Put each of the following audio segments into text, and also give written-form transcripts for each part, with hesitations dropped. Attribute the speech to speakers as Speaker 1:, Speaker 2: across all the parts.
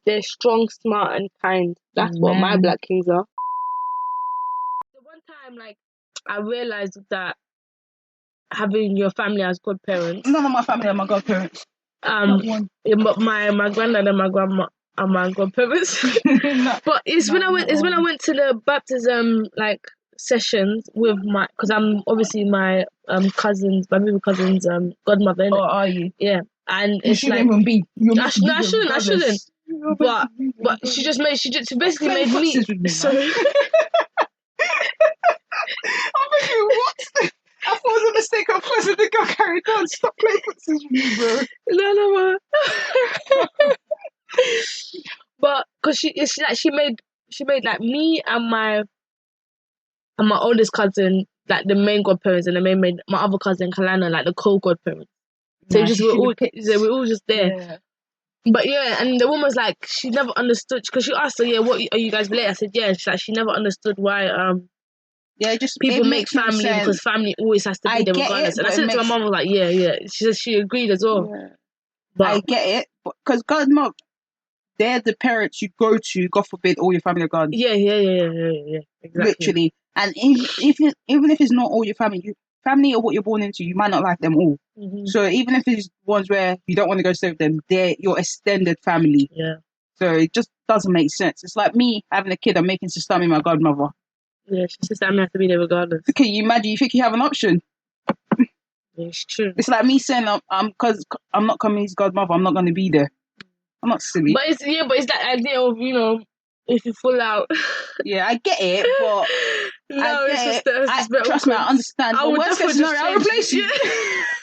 Speaker 1: they're strong, smart, and kind. That's what my black kings are. The one time, like, I realized that having your family as godparents.
Speaker 2: None of my family are my godparents.
Speaker 1: Yeah, but my granddad and my grandma are my godparents. But when I went to the baptism like sessions with because I'm obviously my baby cousin's godmother. Innit?
Speaker 2: Oh, are you?
Speaker 1: Yeah, and
Speaker 2: You
Speaker 1: it's
Speaker 2: shouldn't
Speaker 1: like
Speaker 2: even be.
Speaker 1: I shouldn't. But she basically made me. Sorry.
Speaker 2: I'm thinking, what? I thought it was a mistake. Of course, the girl carried on. Stop playing footsie with me, bro.
Speaker 1: No. But because she made like me and my oldest cousin like the main godparents, and then made my other cousin Kalana like the co-godparents. So we're all just there. Yeah. But yeah, and the woman was like, she never understood because she asked her, yeah, what are you guys related? I said, yeah. She's like, she never understood why
Speaker 2: just
Speaker 1: people make family sense. Because family always has to be there regardless. And I said to my mom, was like, yeah. She said she agreed as well. Yeah.
Speaker 2: But I get it because godmother, they're the parents you go to. God forbid, all your family are gone.
Speaker 1: Yeah. Exactly.
Speaker 2: Literally, and even if it's not all your family, family or what you're born into, you might not like them all. Mm-hmm. So even if it's ones where you don't want to go stay with them, they're your extended family.
Speaker 1: Yeah.
Speaker 2: So it just doesn't make sense. It's like me having a kid and making Sistami my godmother.
Speaker 1: Yeah, Sistami has to be there regardless.
Speaker 2: Okay, you imagine? You think you have an option?
Speaker 1: Yeah, it's true.
Speaker 2: It's like me saying because I'm not coming his godmother, I'm not going to be there. I'm not silly.
Speaker 1: But it's that idea of if you fall out.
Speaker 2: Yeah, I get it, but
Speaker 1: no, it's just
Speaker 2: trust me, I understand.
Speaker 1: I would
Speaker 2: worst case scenario, I'll replace you.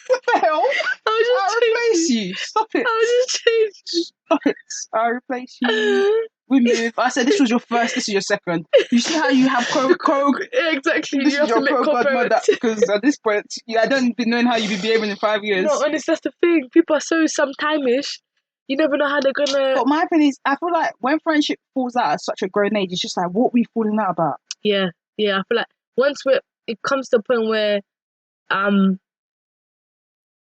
Speaker 2: What the hell? I'll replace you. Stop it.
Speaker 1: I'll just change.
Speaker 2: Stop it. I'll replace you. We move. I said this was your first. This is your second. You see how you have co?
Speaker 1: Yeah, exactly.
Speaker 2: This is your co-godmother. Because at this point, I don't be knowing how you be behaving in 5 years.
Speaker 1: No, honestly, that's the thing. People are so sometime-ish. You never know how they're gonna.
Speaker 2: But my thing is, I feel like when friendship falls out at such a grown age, it's just like, what are we falling out about?
Speaker 1: Yeah. I feel like once it comes to a point where,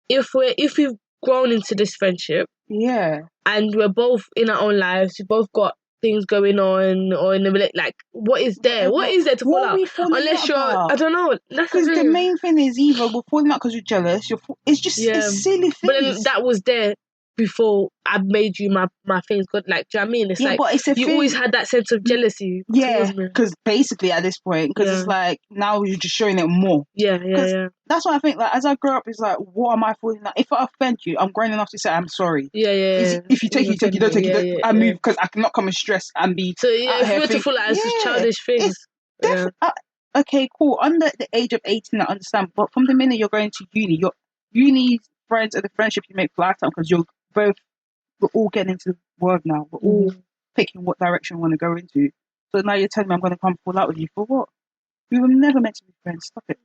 Speaker 1: if we've grown into this friendship,
Speaker 2: yeah,
Speaker 1: and we're both in our own lives, we both got things going on, or in the like, what is there to fall out? Unless you're, I don't know.
Speaker 2: Because the main thing is either we're falling out because you're jealous. It's just it's silly things.
Speaker 1: But then that was there before I made you my things good. Like, do you know what I mean? It's like but it's you always had that sense of jealousy.
Speaker 2: Yeah, because basically at this point, because it's like now you're just showing it more.
Speaker 1: Yeah.
Speaker 2: That's what I think. Like as I grow up, it's like, what am I falling out? If I offend you, I'm grown enough to say I'm sorry.
Speaker 1: Yeah.
Speaker 2: If you take, you take. You don't take. I move because I cannot come and stress and be.
Speaker 1: So if you were to fall out, it's just childish things.
Speaker 2: Okay, cool. Under the age of 18, I understand. But from the minute you're going to uni, your uni friends are the friendship you make for lifetime because we're all getting into the world now. We're all picking what direction we want to go into. So now you're telling me I'm going to come fall out with you for what? We were never meant to be friends. Stop it.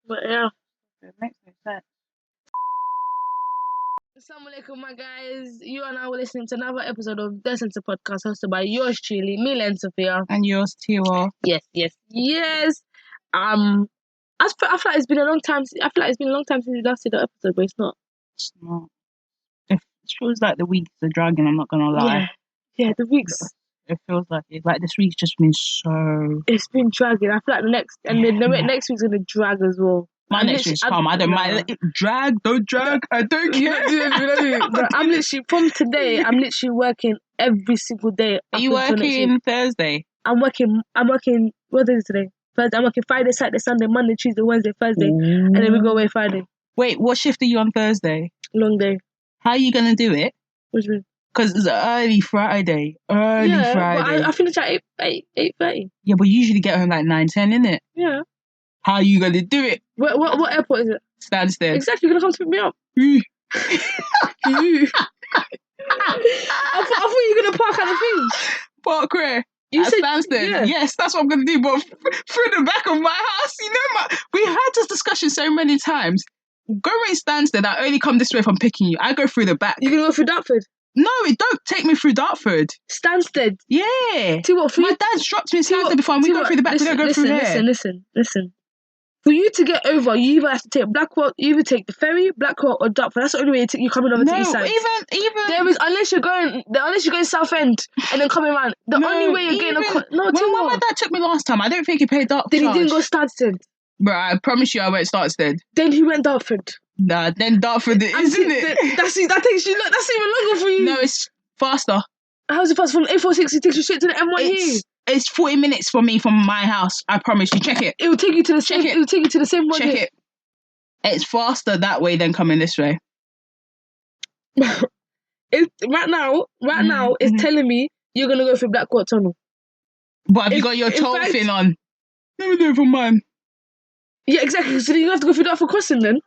Speaker 1: But yeah.
Speaker 2: It makes no sense.
Speaker 1: Assalamu alaikum, my guys. You are now listening to another episode of The Center Podcast hosted by yours truly, Milene Sophia.
Speaker 2: And yours, Tiwa.
Speaker 1: Yes. I feel like it's been a long time. I feel like it's been a long time since we last did the episode, but it's not.
Speaker 2: It's not. It feels like the weeks are dragging, I'm not gonna lie.
Speaker 1: Yeah, the weeks.
Speaker 2: It feels like it. Like this week's just been so.
Speaker 1: It's been dragging. I feel like the next week's gonna drag as well.
Speaker 2: My next week's calm. I don't mind. Drag, don't drag. I don't care.
Speaker 1: I'm literally from today. I'm literally working every single day.
Speaker 2: Are you working Thursday?
Speaker 1: I'm working. What day is it today? Thursday. I'm working Friday, Saturday, Sunday, Monday, Tuesday, Wednesday, Thursday, and then we go away Friday.
Speaker 2: Wait, what shift are you on Thursday?
Speaker 1: Long day.
Speaker 2: How are you going to do it?
Speaker 1: What do you mean?
Speaker 2: Because it's early Friday. Friday.
Speaker 1: But I finish at 8:30.
Speaker 2: Yeah, but you usually get home like 9, 10, innit?
Speaker 1: Yeah.
Speaker 2: How are you going to do it?
Speaker 1: What airport is it?
Speaker 2: Stansted.
Speaker 1: Exactly, you're going to come to pick me up. I thought you were going to park at the thing.
Speaker 2: Park where?
Speaker 1: You said
Speaker 2: Stansted. Yeah. Yes, that's what I'm going to do. But through the back of my house, we had this discussion so many times. Going Stansted, I only come this way if I'm picking you. I go through the back.
Speaker 1: You're going to go through Dartford?
Speaker 2: No, it don't take me through Dartford.
Speaker 1: Stansted?
Speaker 2: Yeah.
Speaker 1: Tiwa,
Speaker 2: my dad's dropped me in Stansted before and we go through the back. We don't go through there.
Speaker 1: Listen. For you to get over, you either have to take Blackwell, you either take the ferry, Blackwell, or Dartford. That's the only way you're coming over to East Side.
Speaker 2: even
Speaker 1: there is unless you're going South End and then coming around. The only way you're getting
Speaker 2: when my dad took me last time, I don't think he paid Dartford.
Speaker 1: Then he didn't go Stansted.
Speaker 2: Bro, I promise you, I went Stansted.
Speaker 1: Then he went Dartford.
Speaker 2: Nah, then Dartford isn't it?
Speaker 1: That's takes you. That's even longer for you.
Speaker 2: No, it's faster.
Speaker 1: How's it fast from A460? Takes you straight to the M1
Speaker 2: It's 40 minutes for me from my house. I promise you. Check it.
Speaker 1: It will take you to the same. It will take you to the same one.
Speaker 2: Check it. It's faster that way than coming this way.
Speaker 1: Right now, it's telling me you're gonna go through Blackwell Tunnel.
Speaker 2: But have you got your toll thing on? Let me do it for mine.
Speaker 1: Yeah, exactly. So then you have to go through Dartford Crossing then.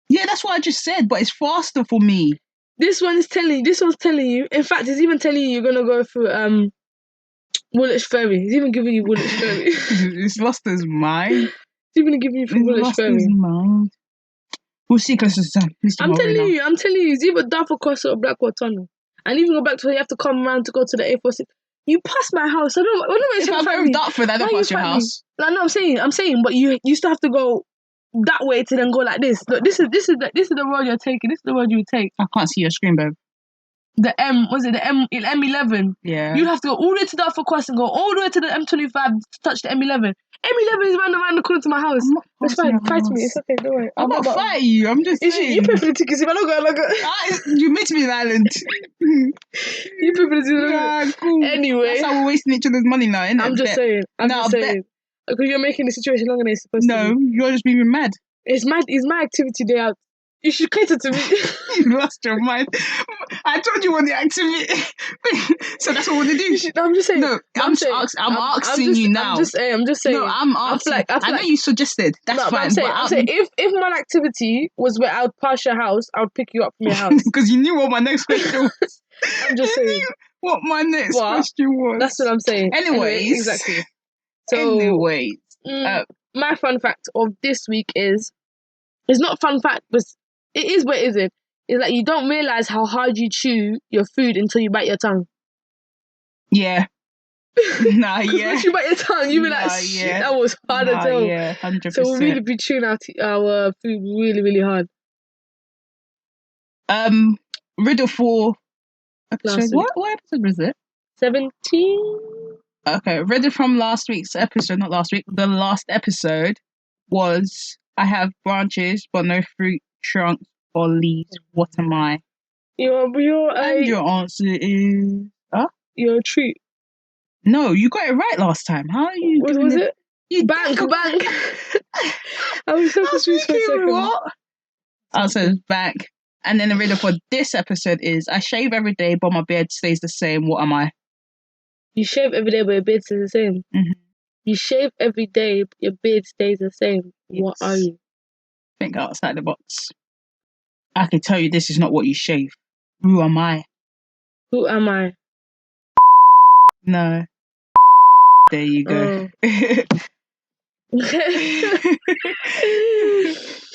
Speaker 2: Yeah, that's what I just said. But it's faster for me. This one's telling
Speaker 1: you. In fact, it's even telling you you're gonna go through Woolwich Ferry. It's even giving you Woolwich Ferry.
Speaker 2: It's lost his mind.
Speaker 1: It's even giving you from Woolwich Ferry.
Speaker 2: His mind. We'll see close to the time.
Speaker 1: I'm telling you, it's either Dartford Crossing or Blackwell Tunnel. And even go back to where you have to come around to go to the A46. You pass my house. I don't know.
Speaker 2: If I go to Dartford, I don't pass your house.
Speaker 1: No, I'm saying, but you still have to go that way to then go like this. Look, this is the road you're taking. This is the road you take.
Speaker 2: I can't see your screen, babe.
Speaker 1: The M11?
Speaker 2: Yeah.
Speaker 1: You have to go all the way to Dartford Crossing, go all the way to the M25 to touch the M11. M11 is around the corner to my house. It's fine. Fight me. It's okay. Don't worry.
Speaker 2: I'm not fighting you. I'm just saying.
Speaker 1: You pay for the tickets. If I don't go.
Speaker 2: You meet me in Ireland.
Speaker 1: You pay for the tickets.
Speaker 2: Yeah, cool.
Speaker 1: Anyway.
Speaker 2: That's how we're wasting each other's money now, innit?
Speaker 1: I'm just saying. Because you're making the situation longer than it's supposed to be.
Speaker 2: No, you're just being mad.
Speaker 1: It's my activity day out. You should cater to me.
Speaker 2: You lost your mind. I told you on the activity. So that's what we're going to do.
Speaker 1: I'm just saying.
Speaker 2: No, I'm asking you now.
Speaker 1: I'm just saying.
Speaker 2: No, I'm asking. I know you suggested. That's fine.
Speaker 1: I'm saying if my activity was where I would pass your house, I would pick you up from your house.
Speaker 2: Because you knew what my next question was.
Speaker 1: I'm just saying.
Speaker 2: What my next question was.
Speaker 1: That's what I'm saying.
Speaker 2: Anyways.
Speaker 1: Exactly. So, my fun fact of this week is, it's not a fun fact, but it is what it isn't. It's like you don't realise how hard you chew your food until you bite your tongue.
Speaker 2: Yeah. Nah, yeah.
Speaker 1: Once you bite your tongue, you be like, shit, that was hard as hell.
Speaker 2: Yeah, 100%.
Speaker 1: So we'll really be chewing our food really, really hard.
Speaker 2: Riddle for episode. What episode was it?
Speaker 1: 17.
Speaker 2: Okay, riddle from last week's episode, not last week. The last episode was, I have branches but no fruit, trunks or leaves. What am I?
Speaker 1: And your
Speaker 2: answer is
Speaker 1: you're a treat.
Speaker 2: No, you got it right last time. How are you?
Speaker 1: What was it?
Speaker 2: You
Speaker 1: bank. I was so confused for a second.
Speaker 2: What? Answer is bank. And then the riddle for this episode is, I shave every day but my beard stays the same. What am I?
Speaker 1: You shave every day but your beard stays the same.
Speaker 2: Mm-hmm.
Speaker 1: You shave every day but your beard stays the same. Yes. What are you?
Speaker 2: Think outside the box. I can tell you this is not what you shave. Who am I?
Speaker 1: Who am I?
Speaker 2: No. There you go.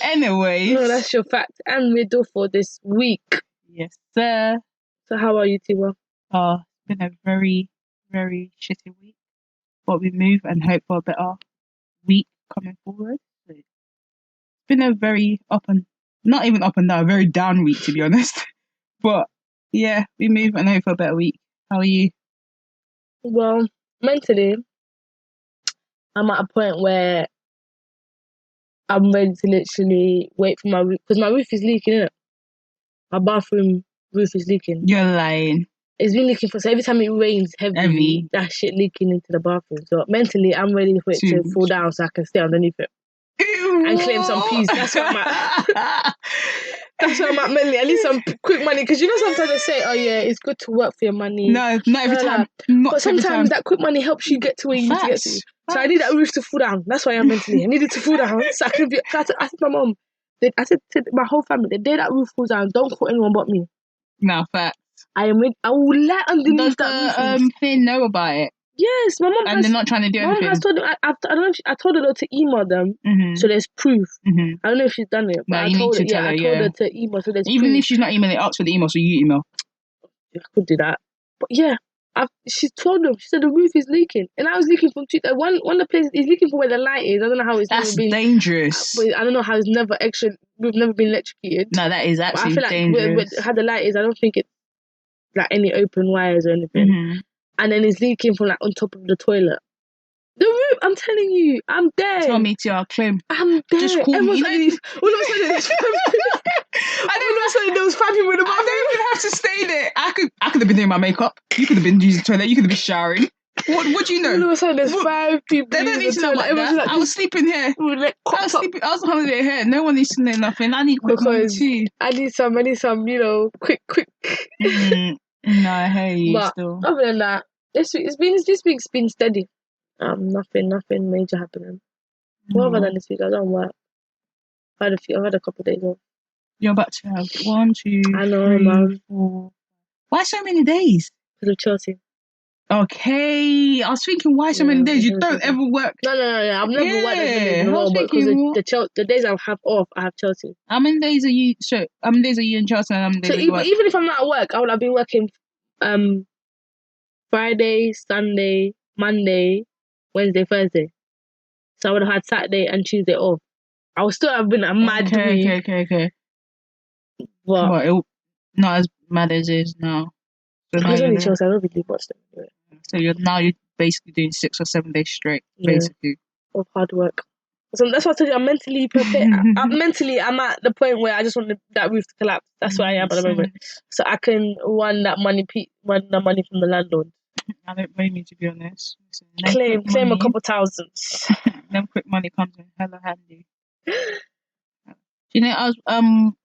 Speaker 2: Anyways.
Speaker 1: No, that's your fact and riddle for this week.
Speaker 2: Yes, sir.
Speaker 1: So how are you, Tiwa?
Speaker 2: It's been a very, very shitty week. But we move and hope for a better week coming forward. It's been a very not even up and down, very down week, to be honest. But yeah, we move and hope for a better week. How are you?
Speaker 1: Well, mentally, I'm at a point where I'm ready to literally wait for my roof, because my roof is leaking, innit? My bathroom roof is leaking.
Speaker 2: You're lying.
Speaker 1: It's been leaking so every time it rains heavy, that shit leaking into the bathroom. So mentally, I'm ready for it to fall down so I can stay underneath it. And claim some peace. That's where I'm at. That's where I'm at mentally. At least some quick money. Because you know sometimes they say, oh yeah, it's good to work for your money.
Speaker 2: No, not every time.
Speaker 1: But sometimes that quick money helps you get to where you need to get to. So I need that roof to fall down. That's why I'm mentally. I need it to fall down so I can be. I said to my mom, I said to my whole family, the day that roof falls down, don't call anyone but me.
Speaker 2: No, fact.
Speaker 1: I will lie underneath that roof.
Speaker 2: They know about it.
Speaker 1: Yes, my mom.
Speaker 2: And they're not trying to do anything.
Speaker 1: My mom has told them. I don't know if I told her to email them, so there's proof.
Speaker 2: Mm-hmm.
Speaker 1: I don't know if she's done it, but I told her. I told her to email, so there's
Speaker 2: even
Speaker 1: proof.
Speaker 2: if she's not emailing, ask for the email, so you email.
Speaker 1: I could do that, but yeah, She told them. She said the roof is leaking, and I was leaking from one of the places. It's leaking from where the light is. I don't know how it's
Speaker 3: That's
Speaker 1: never been
Speaker 3: dangerous.
Speaker 1: But I don't know how it's never we've never been electrocuted.
Speaker 3: No, that is
Speaker 1: But I
Speaker 3: actually
Speaker 1: feel like
Speaker 3: dangerous.
Speaker 1: how the light is, I don't think it's like any open wires or anything.
Speaker 3: Mm-hmm.
Speaker 1: And then it's leaking from like on top of the toilet. The roof, I'm telling you, I'm dead.
Speaker 3: Tell me to our claim.
Speaker 1: I'm dead.
Speaker 3: Just call me.
Speaker 1: All of a sudden, there was 5 people in the bathroom.
Speaker 3: I don't even have to stay there. I could have been doing my makeup. You could have been using the toilet. You could have been showering. What do you know?
Speaker 1: All of a sudden, there's 5 people.
Speaker 3: They don't need to know about that.
Speaker 1: Like,
Speaker 3: I was sleeping here.
Speaker 1: I
Speaker 3: was on holiday here. No one needs to know nothing. I need quick money too.
Speaker 1: I need some, quick.
Speaker 3: No, I hear you
Speaker 1: but
Speaker 3: still.
Speaker 1: Other than that, this week's been steady. Nothing major happening. What other than this week? I don't work. I've had a couple of days off.
Speaker 3: You're about to have 1, 2,
Speaker 1: I know,
Speaker 3: 3,
Speaker 1: man.
Speaker 3: 4. Why so many days?
Speaker 1: Because of Chelsea.
Speaker 3: Okay, I was thinking, why so many days? You don't ever work.
Speaker 1: No. I've never worked in a row, but because the days I have off, I have Chelsea.
Speaker 3: How many days are you? So, how many days are you in Chelsea? And how many days
Speaker 1: even if I'm not at work, I would have been working Friday, Sunday, Monday, Wednesday, Thursday. So I would have had Saturday and Tuesday off. I would still have been a mad week.
Speaker 3: Okay.
Speaker 1: But
Speaker 3: not as mad as it is now. So
Speaker 1: it's only Chelsea. I don't really watch them anyway.
Speaker 3: So you're basically doing 6 or 7 days straight, basically.
Speaker 1: Of hard work. So that's what I told you. I'm mentally prepared. I'm at the point where I just want that roof to collapse. That's where I am at the moment. So I can run that money from the landlord.
Speaker 3: I don't blame you, to be honest. So
Speaker 1: claim a couple thousands.
Speaker 3: Then quick money comes in hella handy. You know, I was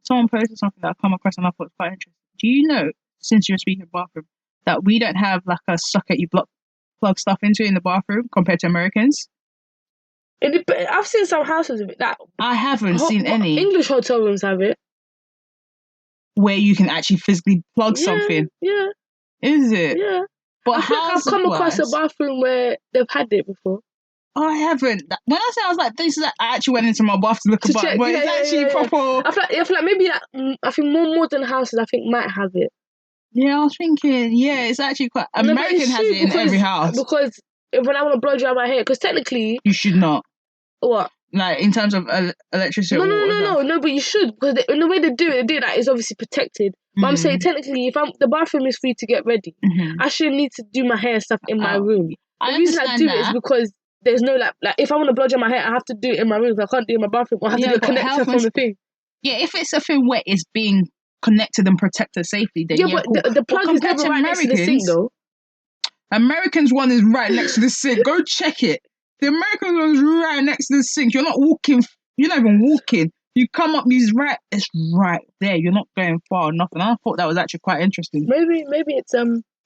Speaker 3: someone posted something that I come across and I thought it was quite interesting. Do you know, since you're speaking of bathroom, that we don't have like a socket you plug stuff into in the bathroom compared to Americans?
Speaker 1: I've seen some houses with that.
Speaker 3: I haven't seen any.
Speaker 1: English hotel rooms have it.
Speaker 3: Where you can actually physically plug something.
Speaker 1: Yeah.
Speaker 3: Is it?
Speaker 1: Yeah.
Speaker 3: But
Speaker 1: I've come across a bathroom where they've had it before.
Speaker 3: I haven't. When I say I was like, this is I actually went into my bath to look at it, but it's actually proper.
Speaker 1: I feel like maybe I think more modern houses might have it.
Speaker 3: Yeah, I was thinking, it's actually quite. American has it in every house.
Speaker 1: Because when I want to blow dry my hair, because technically
Speaker 3: you should not.
Speaker 1: What?
Speaker 3: Like in terms of electricity.
Speaker 1: No, but you should, because in the way they do it that is obviously protected. But I'm saying technically, if the bathroom is free to get ready, I shouldn't need to do my hair and stuff in my room. The reason I do it is because there's no like if I want to blow dry my hair, I have to do it in my room. I can't do it in my bathroom. I have to do a connector from the thing.
Speaker 3: Yeah, if it's a thing where it's being connected and protected safely, then
Speaker 1: but cool. the plug is never right next to the sink, though.
Speaker 3: Americans one is right next to the sink. Go check it. The American one's right next to the sink. You're not walking. You're not even walking. You come up, it's right there. You're not going far, nothing. I thought that was actually quite interesting.
Speaker 1: Maybe it's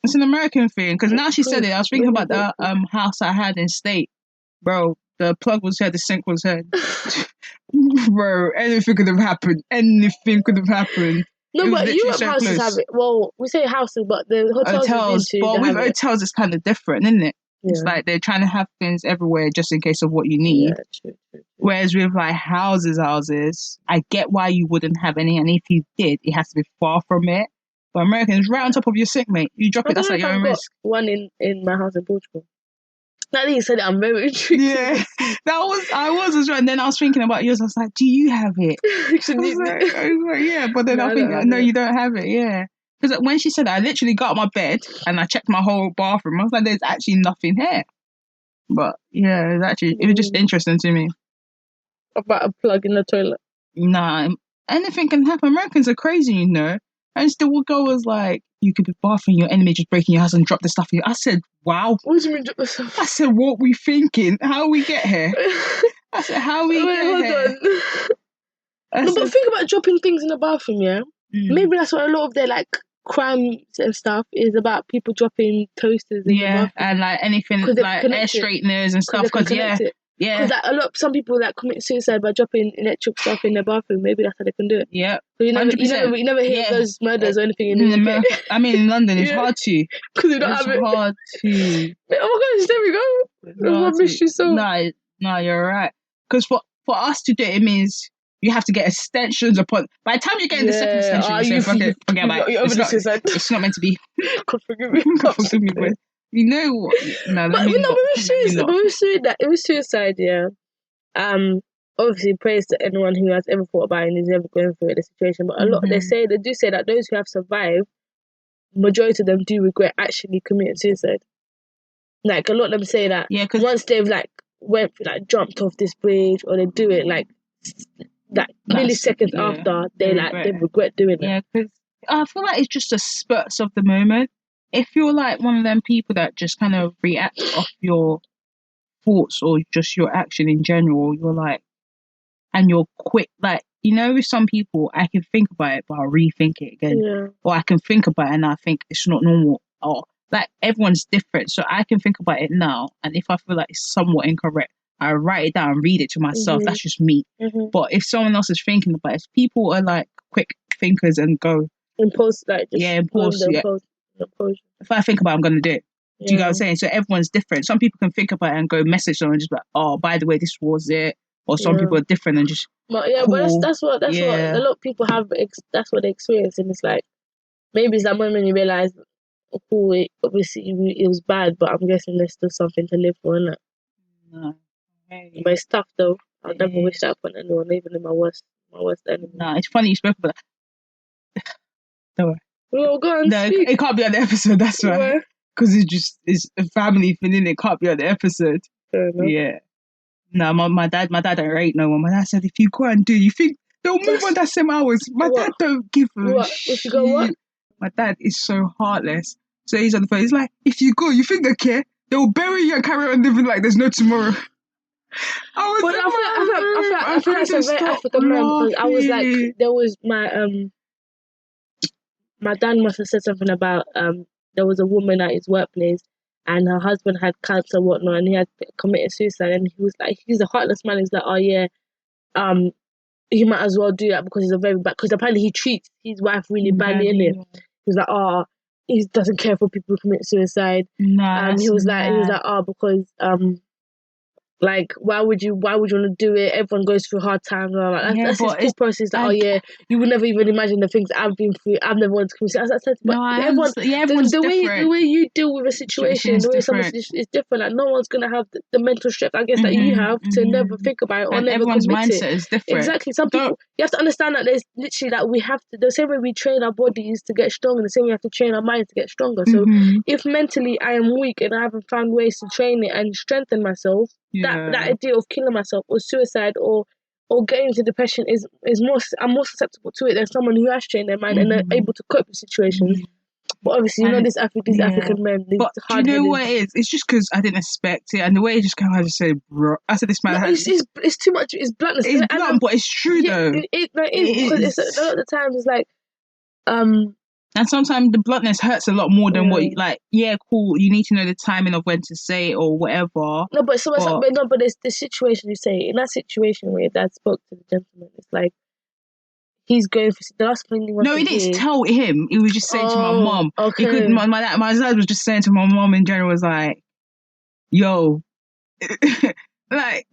Speaker 3: It's an American thing, because now she said it, I was thinking about the house I had in State. Bro, the plug was here, the sink was here. Bro, anything could have happened.
Speaker 1: No, but Europe houses have it. Well, we say houses, but the hotels
Speaker 3: but with hotels, it's kind of different, isn't it? Yeah. It's like they're trying to have things everywhere just in case of what you need.
Speaker 1: Yeah, true.
Speaker 3: Whereas with like houses, I get why you wouldn't have any, and if you did, it has to be far from it. But Americans, right on top of your sink, mate. You drop it, that's like your own risk.
Speaker 1: One in my house in Portugal. Now that you said it, I'm very intrigued.
Speaker 3: Yeah, I was right. And then I was thinking about yours. I was like, do you have it? I was like, yeah. But then I think, no, you don't have it. Yeah. Because when she said that, I literally got out of my bed and I checked my whole bathroom. I was like, there's actually nothing here. But yeah, it was just interesting to me.
Speaker 1: About a plug in the toilet.
Speaker 3: Nah, anything can happen. Americans are crazy, you know. And still what girl was like, you could be bathing your enemy just breaking your house and drop the stuff in you. I said, wow.
Speaker 1: What do you mean drop the stuff?
Speaker 3: I said, what we thinking? How we get here? I said, how we get here?
Speaker 1: Hold on. But think about dropping things in the bathroom, yeah? Maybe that's what a lot of their like crimes and stuff is about, people dropping toasters in the bathroom.
Speaker 3: And like anything like air straighteners and stuff. Because because like some people like commit suicide by dropping electric stuff in their bathroom. Maybe that's how they can do it. Yeah, so you never hear those murders or anything in the UK.
Speaker 1: I
Speaker 3: mean, in London, it's hard to
Speaker 1: because you don't have it.
Speaker 3: It's hard to.
Speaker 1: Oh my gosh, there we go. I missed you so.
Speaker 3: No, you're right. Because for us to do it, it means You have to get extensions upon. By the time you get in the second extension, you say, forget about it. It's not meant to be.
Speaker 1: God forgive me.
Speaker 3: God forgive me, but you know what? No,
Speaker 1: But it was suicide, yeah. Obviously, praise to anyone who has ever thought about it and is ever going through the situation. But a lot, they do say that those who have survived, majority of them do regret actually committing suicide. Like, a lot of them say that once they've jumped off this bridge, or they do it like milliseconds after, they regret doing it.
Speaker 3: Yeah, because I feel like it's just a spurts of the moment. If you're like one of them people that just kind of react off your thoughts or just your action in general, you're like, and you're quick, like, you know, with some people, I can think about it, but I'll rethink it again. Or I can think about it and I think it's not normal. Or like, everyone's different. So I can think about it now. And if I feel like it's somewhat incorrect, I write it down and read it to myself. That's just me. But if someone else is thinking about it, if people are like quick thinkers and go impulse. If I think about it, I'm going to do it. Do you get what I'm saying? So everyone's different. Some people can think about it and go message someone and just be like, oh, by the way, this was it. Or some people are different and just.
Speaker 1: But that's what a lot of people have. That's what they experience, and it's like, maybe it's that moment you realize, obviously it was bad, but I'm guessing there's still something to live for, innit?
Speaker 3: No.
Speaker 1: But it's tough though. I'll never wish that upon anyone, even in my worst enemy.
Speaker 3: No, it's funny you spoke about that. Don't worry.
Speaker 1: Well, go on.
Speaker 3: No, it can't be on the episode. That's why. Because it's a family thing, and it can't be on the episode.
Speaker 1: Fair enough.
Speaker 3: Yeah. No, my dad don't rate no one. My dad said, if you go and do, you think they'll move on that same hours. My dad don't give a shit.
Speaker 1: If you go what?
Speaker 3: My dad is so heartless. So he's on the phone. He's like, if you go, you think they care? They'll bury you and carry on living like there's no tomorrow.
Speaker 1: I feel like it's a very African man, because I was like, there was my dad must have said something about there was a woman at his workplace and her husband had cancer and whatnot, and he had committed suicide, and he was like, he's a heartless man. He's like, oh yeah, he might as well do that because he's a very bad, because apparently he treats his wife really badly, innit? He was like, oh, he doesn't care for people who commit suicide. He was like, oh, because like, why would you want to do it? Everyone goes through hard times. Like, that's his whole process. Like, oh yeah, you would never even imagine the things I've been through. I've never wanted to commit suicide. But everyone's different. The way you deal with a situation, the way someone is different. Like, no one's gonna have the mental strength, I guess, that you have to never think about it or
Speaker 3: and
Speaker 1: never
Speaker 3: everyone's
Speaker 1: commit
Speaker 3: mindset
Speaker 1: it.
Speaker 3: is different.
Speaker 1: Exactly. Some people, you have to understand that there's literally that we have to, the same way we train our bodies to get strong, the same way we have to train our minds to get stronger. So if mentally I am weak and I haven't found ways to train it and strengthen myself, that idea of killing myself or suicide or getting into depression is more, I'm more susceptible to it than someone who has trained their mind and are able to cope with situations. But obviously, you know, these African men,
Speaker 3: but do you know what it is? It's just because I didn't expect it, and the way it just kind of just said, bro. I said, this man
Speaker 1: it's too much. It's bluntness.
Speaker 3: It's blunt, but it's true though.
Speaker 1: It is because a lot of the times it's like,
Speaker 3: and sometimes the bluntness hurts a lot more than what, like, cool, you need to know the timing of when to say it or whatever.
Speaker 1: No, but there's the situation you say, in that situation where your dad spoke to the gentleman, it's like, he's going for the last thing he wants to do. No, he didn't
Speaker 3: tell him. He was just saying to my mum.
Speaker 1: Okay.
Speaker 3: My dad was just saying to my mum in general, was like, yo, like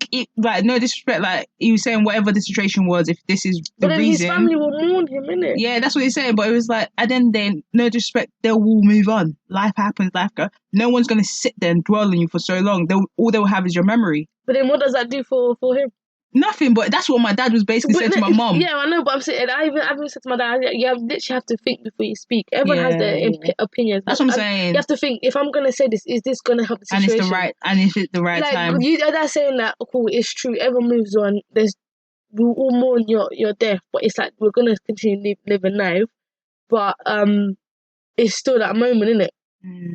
Speaker 3: no disrespect, like he was saying whatever the situation was, if this is the reason. But
Speaker 1: his family will mourn him, innit?
Speaker 3: Yeah, that's what he's saying. But it was like, and then no disrespect, they will move on. Life happens, life goes. No one's gonna sit there and dwell on you for so long. All they'll have is your memory.
Speaker 1: But then what does that do for him?
Speaker 3: Nothing, but that's what my dad was basically saying to my mum.
Speaker 1: Yeah, I know, but I'm saying, I've even said to my dad, you literally have to think before you speak. Everyone has their opinions.
Speaker 3: That's what I'm saying.
Speaker 1: You have to think, if I'm going to say this, is this going to help the situation?
Speaker 3: And is it the right time?
Speaker 1: That's saying that, cool, it's true, everyone moves on, we'll all mourn your death, but it's like, we're going to continue living life, but it's still that moment, innit?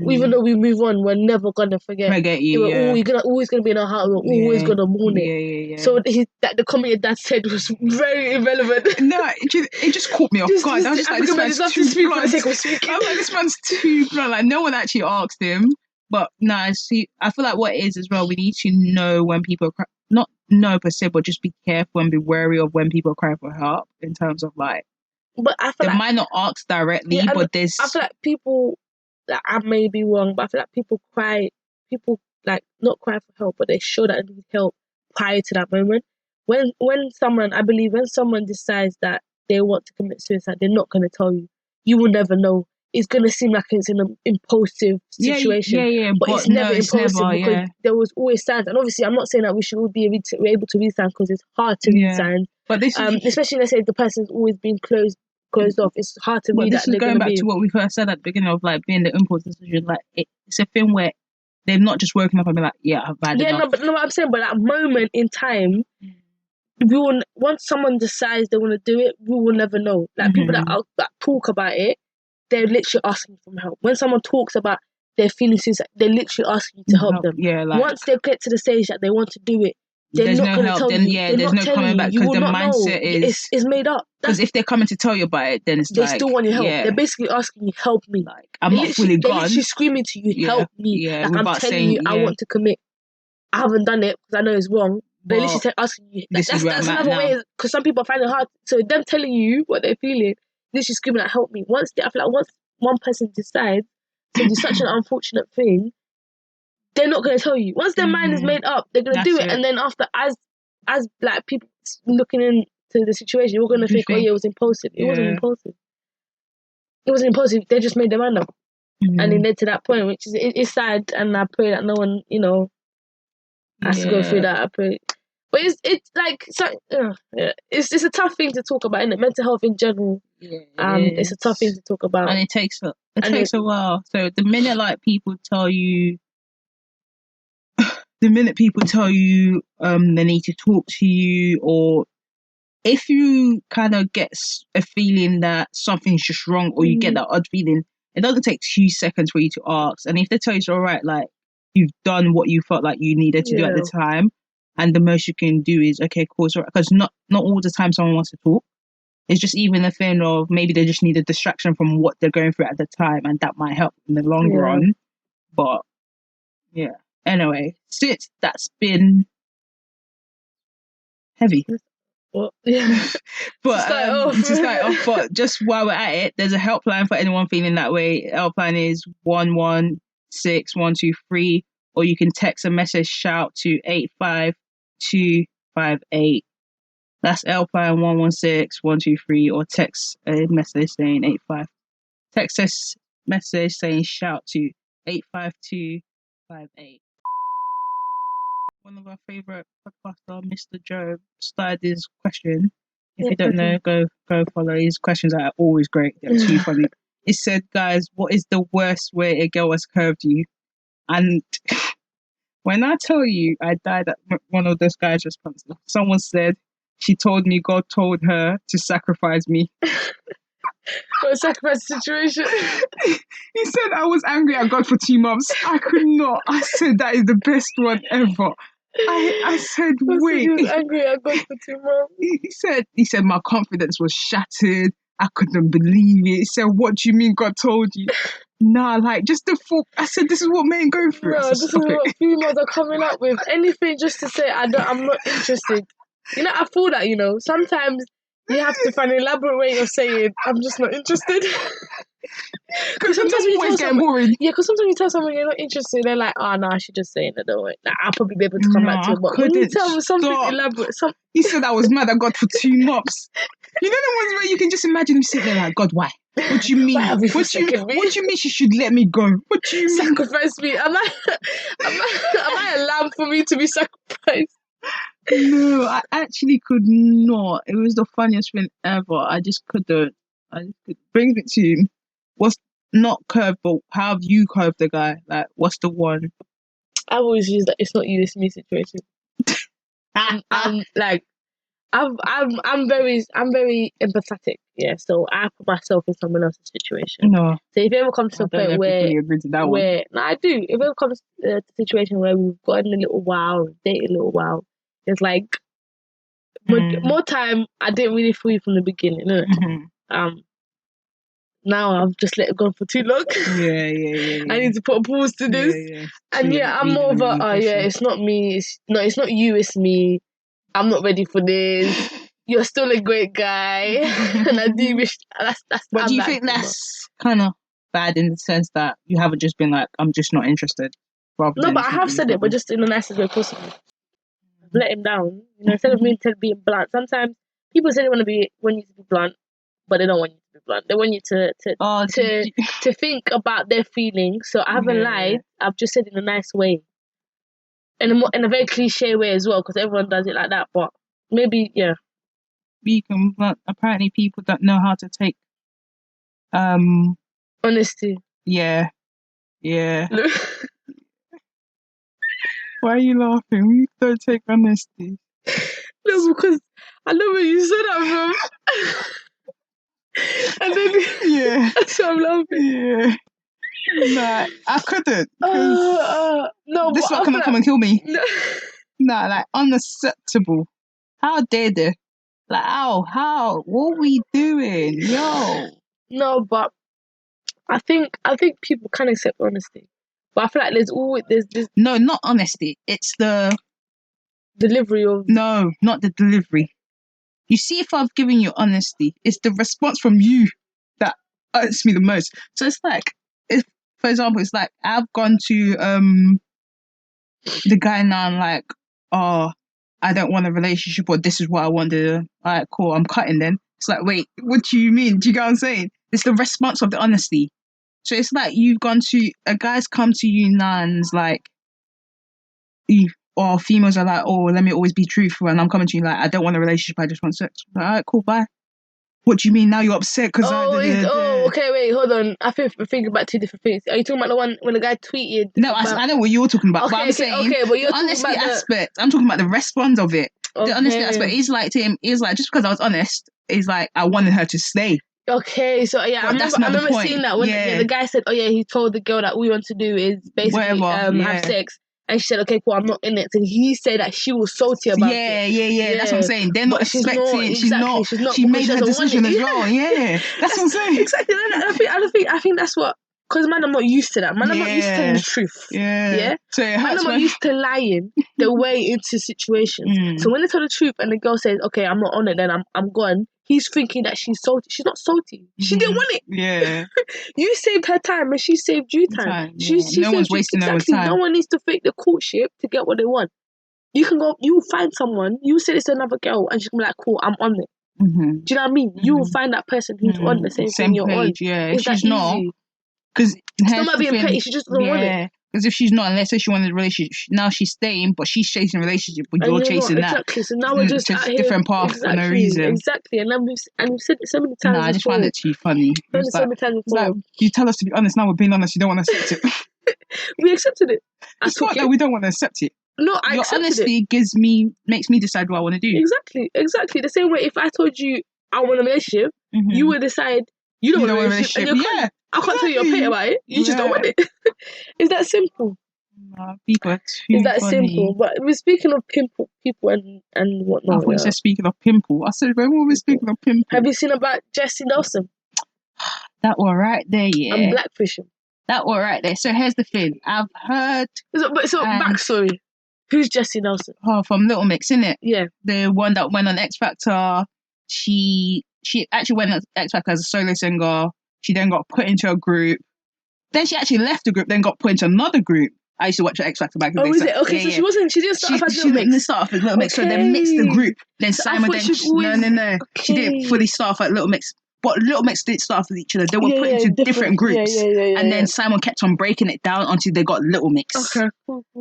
Speaker 1: Even though we move on, we're never gonna forget
Speaker 3: you.
Speaker 1: We're always gonna be in our heart. We're always gonna mourn it.
Speaker 3: Yeah.
Speaker 1: So the comment your dad said was very irrelevant.
Speaker 3: No, it just caught me off guard. I was just like, this man's too blunt. I'm like, this man's too blunt. Like, no one actually asked him. But no, I feel like what it is as well, we need to know when people are not know per se, but just be careful and be wary of when people are crying for help, in terms of like,
Speaker 1: but I feel
Speaker 3: they might not ask directly, but there's,
Speaker 1: I feel like people, like, I may be wrong, but I feel like people like not cry for help, but they show that they need help prior to that moment. when someone decides that they want to commit suicide, they're not going to tell you. You will never know. It's going to seem like it's an impulsive situation.
Speaker 3: Yeah.
Speaker 1: But it's never impulsive because there was always signs. And obviously, I'm not saying that we should all be able to read signs because it's hard to read signs.
Speaker 3: But this is,
Speaker 1: especially, let's say the person's always been closed off. It's hard to read.
Speaker 3: This is going back to what we first said at the beginning of like being the impulse decision. Like it's a thing where they've not just woken up and been like, yeah, I've had enough.
Speaker 1: No, but what I'm saying, but that moment in time, once someone decides they want to do it, we will never know. Like people that talk about it, they're literally asking for help. When someone talks about their feelings, they're literally asking you to help them.
Speaker 3: Yeah, like,
Speaker 1: once they get to the stage that they want to do it, they're not going to tell you.
Speaker 3: Yeah, there's no coming back because the mindset
Speaker 1: is made up.
Speaker 3: Because if they're coming to tell you about it, then
Speaker 1: they still want your help. Yeah. They're basically asking you, help me.
Speaker 3: Like I'm not fully gone.
Speaker 1: They're literally screaming to you, help me.
Speaker 3: Yeah,
Speaker 1: like I'm telling you, I want to commit. I haven't done it because I know it's wrong. They're literally asking you. That's another way, because some people find it hard. So them telling you what they're feeling, literally screaming like, help me. I feel like once one person decides to do such an unfortunate thing, they're not going to tell you. Once their mind is made up, they're going to do it. And then after, as like people looking into the situation, you're going to think, oh yeah, it was impulsive. It wasn't impulsive. It wasn't impulsive. They just made their mind up. And it led to that point, which is it's sad. And I pray that no one, has to go through that. I pray. But it's like it's a tough thing to talk about, isn't it? Mental health in general. Yeah, it's a tough thing to talk about,
Speaker 3: and it takes a while. So the minute like people tell you, they need to talk to you, or if you kind of get a feeling that something's just wrong, or you get that odd feeling, it doesn't take 2 seconds for you to ask. And if they tell you it's all right, like you've done what you felt like you needed to do at the time. And the most you can do is, okay, cool, it's all right. Because not all the time someone wants to talk. It's just even a thing of maybe they just need a distraction from what they're going through at the time, and that might help in the long run. But, yeah. Anyway, since that's been heavy.
Speaker 1: Well, yeah.
Speaker 3: But to start off, but just while we're at it, there's a helpline for anyone feeling that way. Helpline is 116123, or you can text a message, shout to 85258. That's helpline 116123, or text a message saying 85. Text us message saying shout to 85258. One of our favorite podcaster, Mr. Joe, started this question. If you don't know, go follow. His questions are always great. They're too funny. It said, guys, what is the worst way a girl has curved you? And when I tell you, I died at one of those guys' responses. Someone said, she told me God told her to sacrifice me.
Speaker 1: What a sacrifice situation.
Speaker 3: He said, I was angry at God for 2 months. I could not. I said, that is the best one ever. I said, wait.
Speaker 1: He was angry at God for 2 months.
Speaker 3: He said, my confidence was shattered. I couldn't believe it. He said, what do you mean God told you? Nah, like, just the fuck. I said, this is what men go through.
Speaker 1: No, this is what females are coming up with. Anything just to say, I'm not interested. I feel that, sometimes you have to find an elaborate way of saying, I'm just not interested. Because sometimes you tell someone, boring. Yeah, because sometimes you tell someone you're not interested, they're like, oh, no, I should just say it. I'll probably be able to come back to it. But when you tell them something elaborate...
Speaker 3: He said I was mad at God for 2 months. You know the ones where you can just imagine him sitting there like, God, why? What do you mean? What do you mean she should let me go? What do you mean?
Speaker 1: Sacrifice me? Am I a lamb for me to be sacrificed?
Speaker 3: No, I actually could not. It was the funniest thing ever. I just couldn't. Bring it to you. What's not curved, but how have you curved the guy? Like, what's the one?
Speaker 1: I've always used that it's not you, it's me situation. I'm very empathetic. Yeah, so I put myself in someone else's situation.
Speaker 3: No.
Speaker 1: So if it ever comes to a point where no, I do. If it ever comes to a situation where we've gotten a little while, dated a little while, it's like more time. I didn't really feel you from the beginning. Now I've just let it go for too long.
Speaker 3: Yeah.
Speaker 1: I need to put a pause to this. Yeah. And I'm more of a it's not me. It's not you. It's me. I'm not ready for this. You're still a great guy, and I do wish that's.
Speaker 3: But do you think that's kind of bad in the sense that you haven't just been like, I'm just not interested?
Speaker 1: No, but I have said it, but just in the nicest way possible. let him down. You know, instead of me being blunt. Sometimes people say they want you to be blunt, but they don't want you to be blunt. They want you to think about their feelings. So I haven't lied. I've just said it in a nice way, and in a very cliche way as well, because everyone does it like that. But maybe,
Speaker 3: Beacon, but apparently people don't know how to take
Speaker 1: honesty.
Speaker 3: Yeah. Why are you laughing? We don't take honesty.
Speaker 1: No, because I know where you said that from. And then that's why I'm laughing.
Speaker 3: Yeah. Nah, I couldn't.
Speaker 1: No,
Speaker 3: this is not gonna come and kill me. Nah, like unacceptable. How dare they? Like, how? What are we doing? Yo.
Speaker 1: No, but I think people can accept honesty. But I feel like there's this.
Speaker 3: No, not honesty. It's the
Speaker 1: delivery of.
Speaker 3: No, not the delivery. You see, if I've given you honesty, it's the response from you that hurts me the most. So it's like, if, for example, it's like I've gone to the guy now and like, oh, I don't want a relationship, or this is what I want to. Alright, cool, I'm cutting then. It's like, wait, what do you mean? Do you get what I'm saying? It's the response of the honesty. So it's like a guy's come to you now and it's like, or females are like, oh, let me always be truthful, and I'm coming to you like, I don't want a relationship, I just want sex. Like, alright, cool, bye. What do you mean now you're upset? Because
Speaker 1: okay, wait, hold on. I think we're thinking about two different things. Are you talking about the one when the guy tweeted?
Speaker 3: No, I know what you're talking about, but I'm saying
Speaker 1: but you're
Speaker 3: the honesty aspect. I'm talking about the response of it. The honesty aspect is like to him, is like, just because I was honest, is like I wanted her to stay.
Speaker 1: Okay, so I remember seeing that when the guy said, he told the girl that all we want to do is basically have sex. And she said, okay, cool, I'm not in it. So he said that she was salty about it.
Speaker 3: Yeah. That's what I'm saying. They're not expecting. She's not. She made her decision as well. Yeah. That's what I'm saying.
Speaker 1: Exactly. I think that's what, because man, I'm not used to that. Man, I'm not used to telling the truth.
Speaker 3: Yeah. So
Speaker 1: man, I'm not used to lying the way into situations. So when they tell the truth and the girl says, okay, I'm not on it, then I'm gone. He's thinking that she's salty. She's not salty. She didn't want it.
Speaker 3: Yeah.
Speaker 1: You saved her time and she saved you time.
Speaker 3: No one's wasting no one's time.
Speaker 1: No one needs to fake the courtship to get what they want. You can go, you find someone, you say this to another girl and she's gonna be like, cool, I'm on it. Do you know what I mean? You will find that person who's on the same thing you're on.
Speaker 3: Yeah, if she's not. Because
Speaker 1: she's not being petty, she just doesn't want it.
Speaker 3: Because if she's not, and let's say she wanted a relationship, now she's staying, but she's chasing a relationship, but you're chasing that.
Speaker 1: Exactly. So now we're just out here,
Speaker 3: different path for no reason.
Speaker 1: Exactly. And we've said it so many times.
Speaker 3: I just find it too funny.
Speaker 1: Like,
Speaker 3: you tell us to be honest. Now we're being honest. You don't want to accept it.
Speaker 1: We accepted it.
Speaker 3: It's not that we don't want to accept it.
Speaker 1: No, I
Speaker 3: Your
Speaker 1: accepted
Speaker 3: honesty makes me decide what I want to do.
Speaker 1: Exactly. The same way, if I told you I want a relationship, you would decide you don't want a relationship. And I can't tell you you're paying about it. You just don't want it. It's that simple.
Speaker 3: People are too
Speaker 1: It's that
Speaker 3: funny.
Speaker 1: simple. But we're speaking of people and whatnot.
Speaker 3: I thought you said speaking of pimple. I said, when were we speaking of pimple?
Speaker 1: Have you seen about Jesy Nelson?
Speaker 3: That one right there, yeah.
Speaker 1: I'm blackfishing.
Speaker 3: That one right there. So here's the thing. I've heard.
Speaker 1: So backstory. Who's Jesy Nelson?
Speaker 3: Oh, from Little Mix, innit?
Speaker 1: Yeah.
Speaker 3: The one that went on X Factor. She actually went on X Factor as a solo singer. She then got put into a group. Then she actually left the group, then got put into another group. I used to watch X Factor back in the day.
Speaker 1: Oh, is it? Okay, so she didn't start off as Little Mix.
Speaker 3: She didn't start off as Little Mix, so they mixed the group. Then Simon, no. Okay. She didn't fully start off at Little Mix. But Little Mix didn't start off with each other. They were put into different groups. And then Simon kept on breaking it down until they got Little Mix.
Speaker 1: Okay.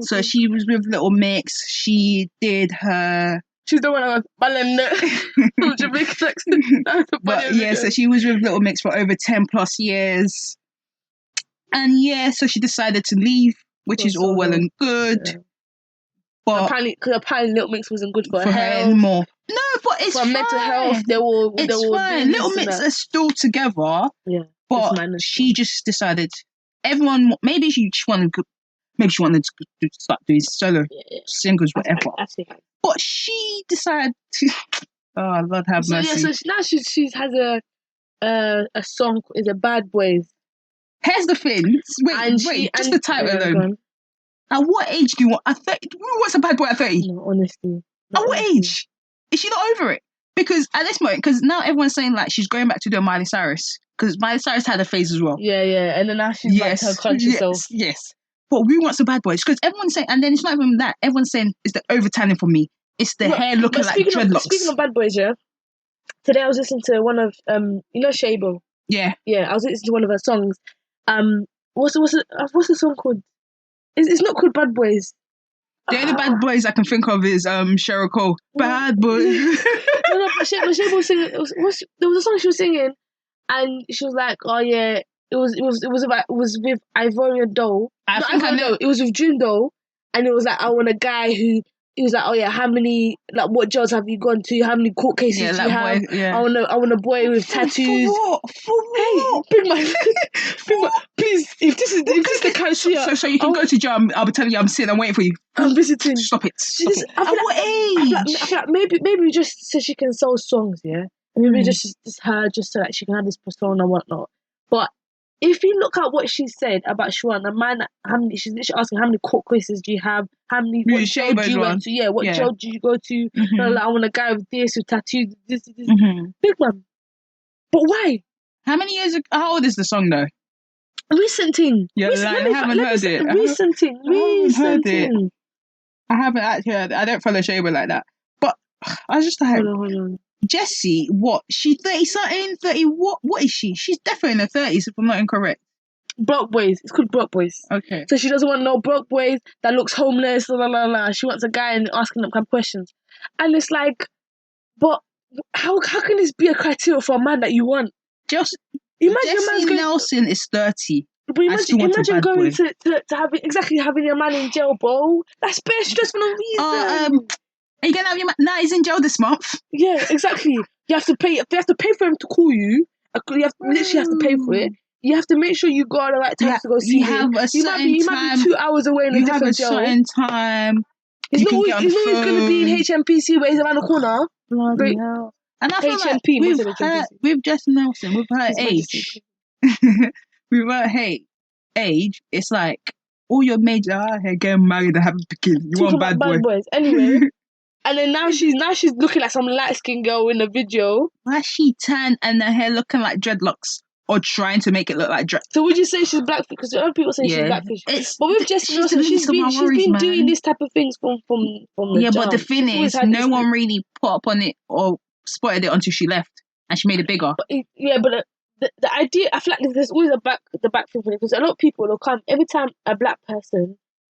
Speaker 3: So she was with Little Mix. She did her...
Speaker 1: She's the one I was from Jamaican accent.
Speaker 3: So she was with Little Mix for over 10 plus years. And so she decided to leave, which is all well and good. Yeah. But
Speaker 1: apparently Little Mix wasn't good for her health.
Speaker 3: Anymore. No, but it's fine.
Speaker 1: Mental health, it's
Speaker 3: fine. Little Mix are still together.
Speaker 1: Yeah.
Speaker 3: But she just decided maybe she wanted to start doing solo singles, whatever. But she decided to. Oh, Lord have mercy.
Speaker 1: So now she has a song. Is a Bad Boys.
Speaker 3: Here's the thing. Wait, just the title alone. At what age do you want? At 30, who wants a bad boy at 30?
Speaker 1: No, honestly.
Speaker 3: At what age? Is she not over it? Because at this point, because now everyone's saying like she's going back to do Miley Cyrus. Because Miley Cyrus had a phase as well.
Speaker 1: Yeah. And then now she's back to her country self.
Speaker 3: Yes. but we want some bad boys because everyone's saying, and then it's not even that. Everyone's saying it's the over tanning for me. It's the hair looking like dreadlocks.
Speaker 1: Speaking of bad boys, yeah. Today I was listening to one of Shabo.
Speaker 3: Yeah.
Speaker 1: I was listening to one of her songs. What's the song called? It's not called Bad Boys.
Speaker 3: The only bad boys I can think of is Cheryl Cole. Bad boys.
Speaker 1: No, but Shabo was singing. There was a song she was singing, and she was like, "Oh yeah, it was with Ivorian Doll. I know it was with June Doll, and it was like I want a guy who." He was like, "Oh yeah, how many what jails have you gone to? How many court cases do you have? I want a boy with tattoos."
Speaker 3: For what?
Speaker 1: Hey, big man, please. If this is the criteria,
Speaker 3: so you can go to jail. I'll be telling you, I'm sitting and waiting for you.
Speaker 1: I'm visiting.
Speaker 3: Stop it.
Speaker 1: At what age? I feel like maybe just so she can sell songs, yeah. And maybe just her, just so that she can have this persona and whatnot. But if you look at what she said about Shawan, the man, she's literally asking how many court cases do you have? How many what jail do you went to? Yeah, what jail do you go to? I want a guy with this, with tattoos, this. Big man. But why?
Speaker 3: How many years ago? How old is the song though?
Speaker 1: Recent thing.
Speaker 3: Yeah, I haven't heard it.
Speaker 1: Recent thing.
Speaker 3: I haven't actually heard it. I don't follow Shaba like that. But I was just like,
Speaker 1: hold on.
Speaker 3: Jesy, what? She 30-something? 30, what is she? She's definitely in her 30s, if I'm not incorrect.
Speaker 1: Broke boys. It's called broke boys.
Speaker 3: Okay.
Speaker 1: So she doesn't want no broke boys that looks homeless, blah, blah, blah, blah. She wants a guy and asking them kind of questions. And it's like, but how can this be a criteria for a man that you want?
Speaker 3: Just
Speaker 1: imagine
Speaker 3: Jesy Nelson is 30.
Speaker 1: But imagine going to having your man in jail, bro. That's best stress for no reason.
Speaker 3: Are you gonna have your man? Nah, he's in jail this month.
Speaker 1: Yeah, exactly. You have to pay. They have to pay for him to call you. You literally have to pay for it. You have to make sure you go at the right time to go see him. You might be 2 hours away in a different jail.
Speaker 3: You have a certain time.
Speaker 1: He's not always going to be in HMPC where he's around the corner.
Speaker 3: Bloody hell. And I feel like with Jesy Nelson, with her age, with her age, it's like all your mates are out here getting married and having kids. You want bad boys.
Speaker 1: Anyway. And then now she's looking like some light skinned girl in the video.
Speaker 3: Why she tanned and her hair looking like dreadlocks, or trying to make it look like dread.
Speaker 1: So would you say she's blackfish? Because other people say she's blackfish. But with Jesy Nelson, she's been doing this type of things from the jump.
Speaker 3: But the thing is, no one really put up on it or spotted it until she left, and she made it bigger.
Speaker 1: But the idea, I feel like there's always the back thing for it, because a lot of people will come every time a black person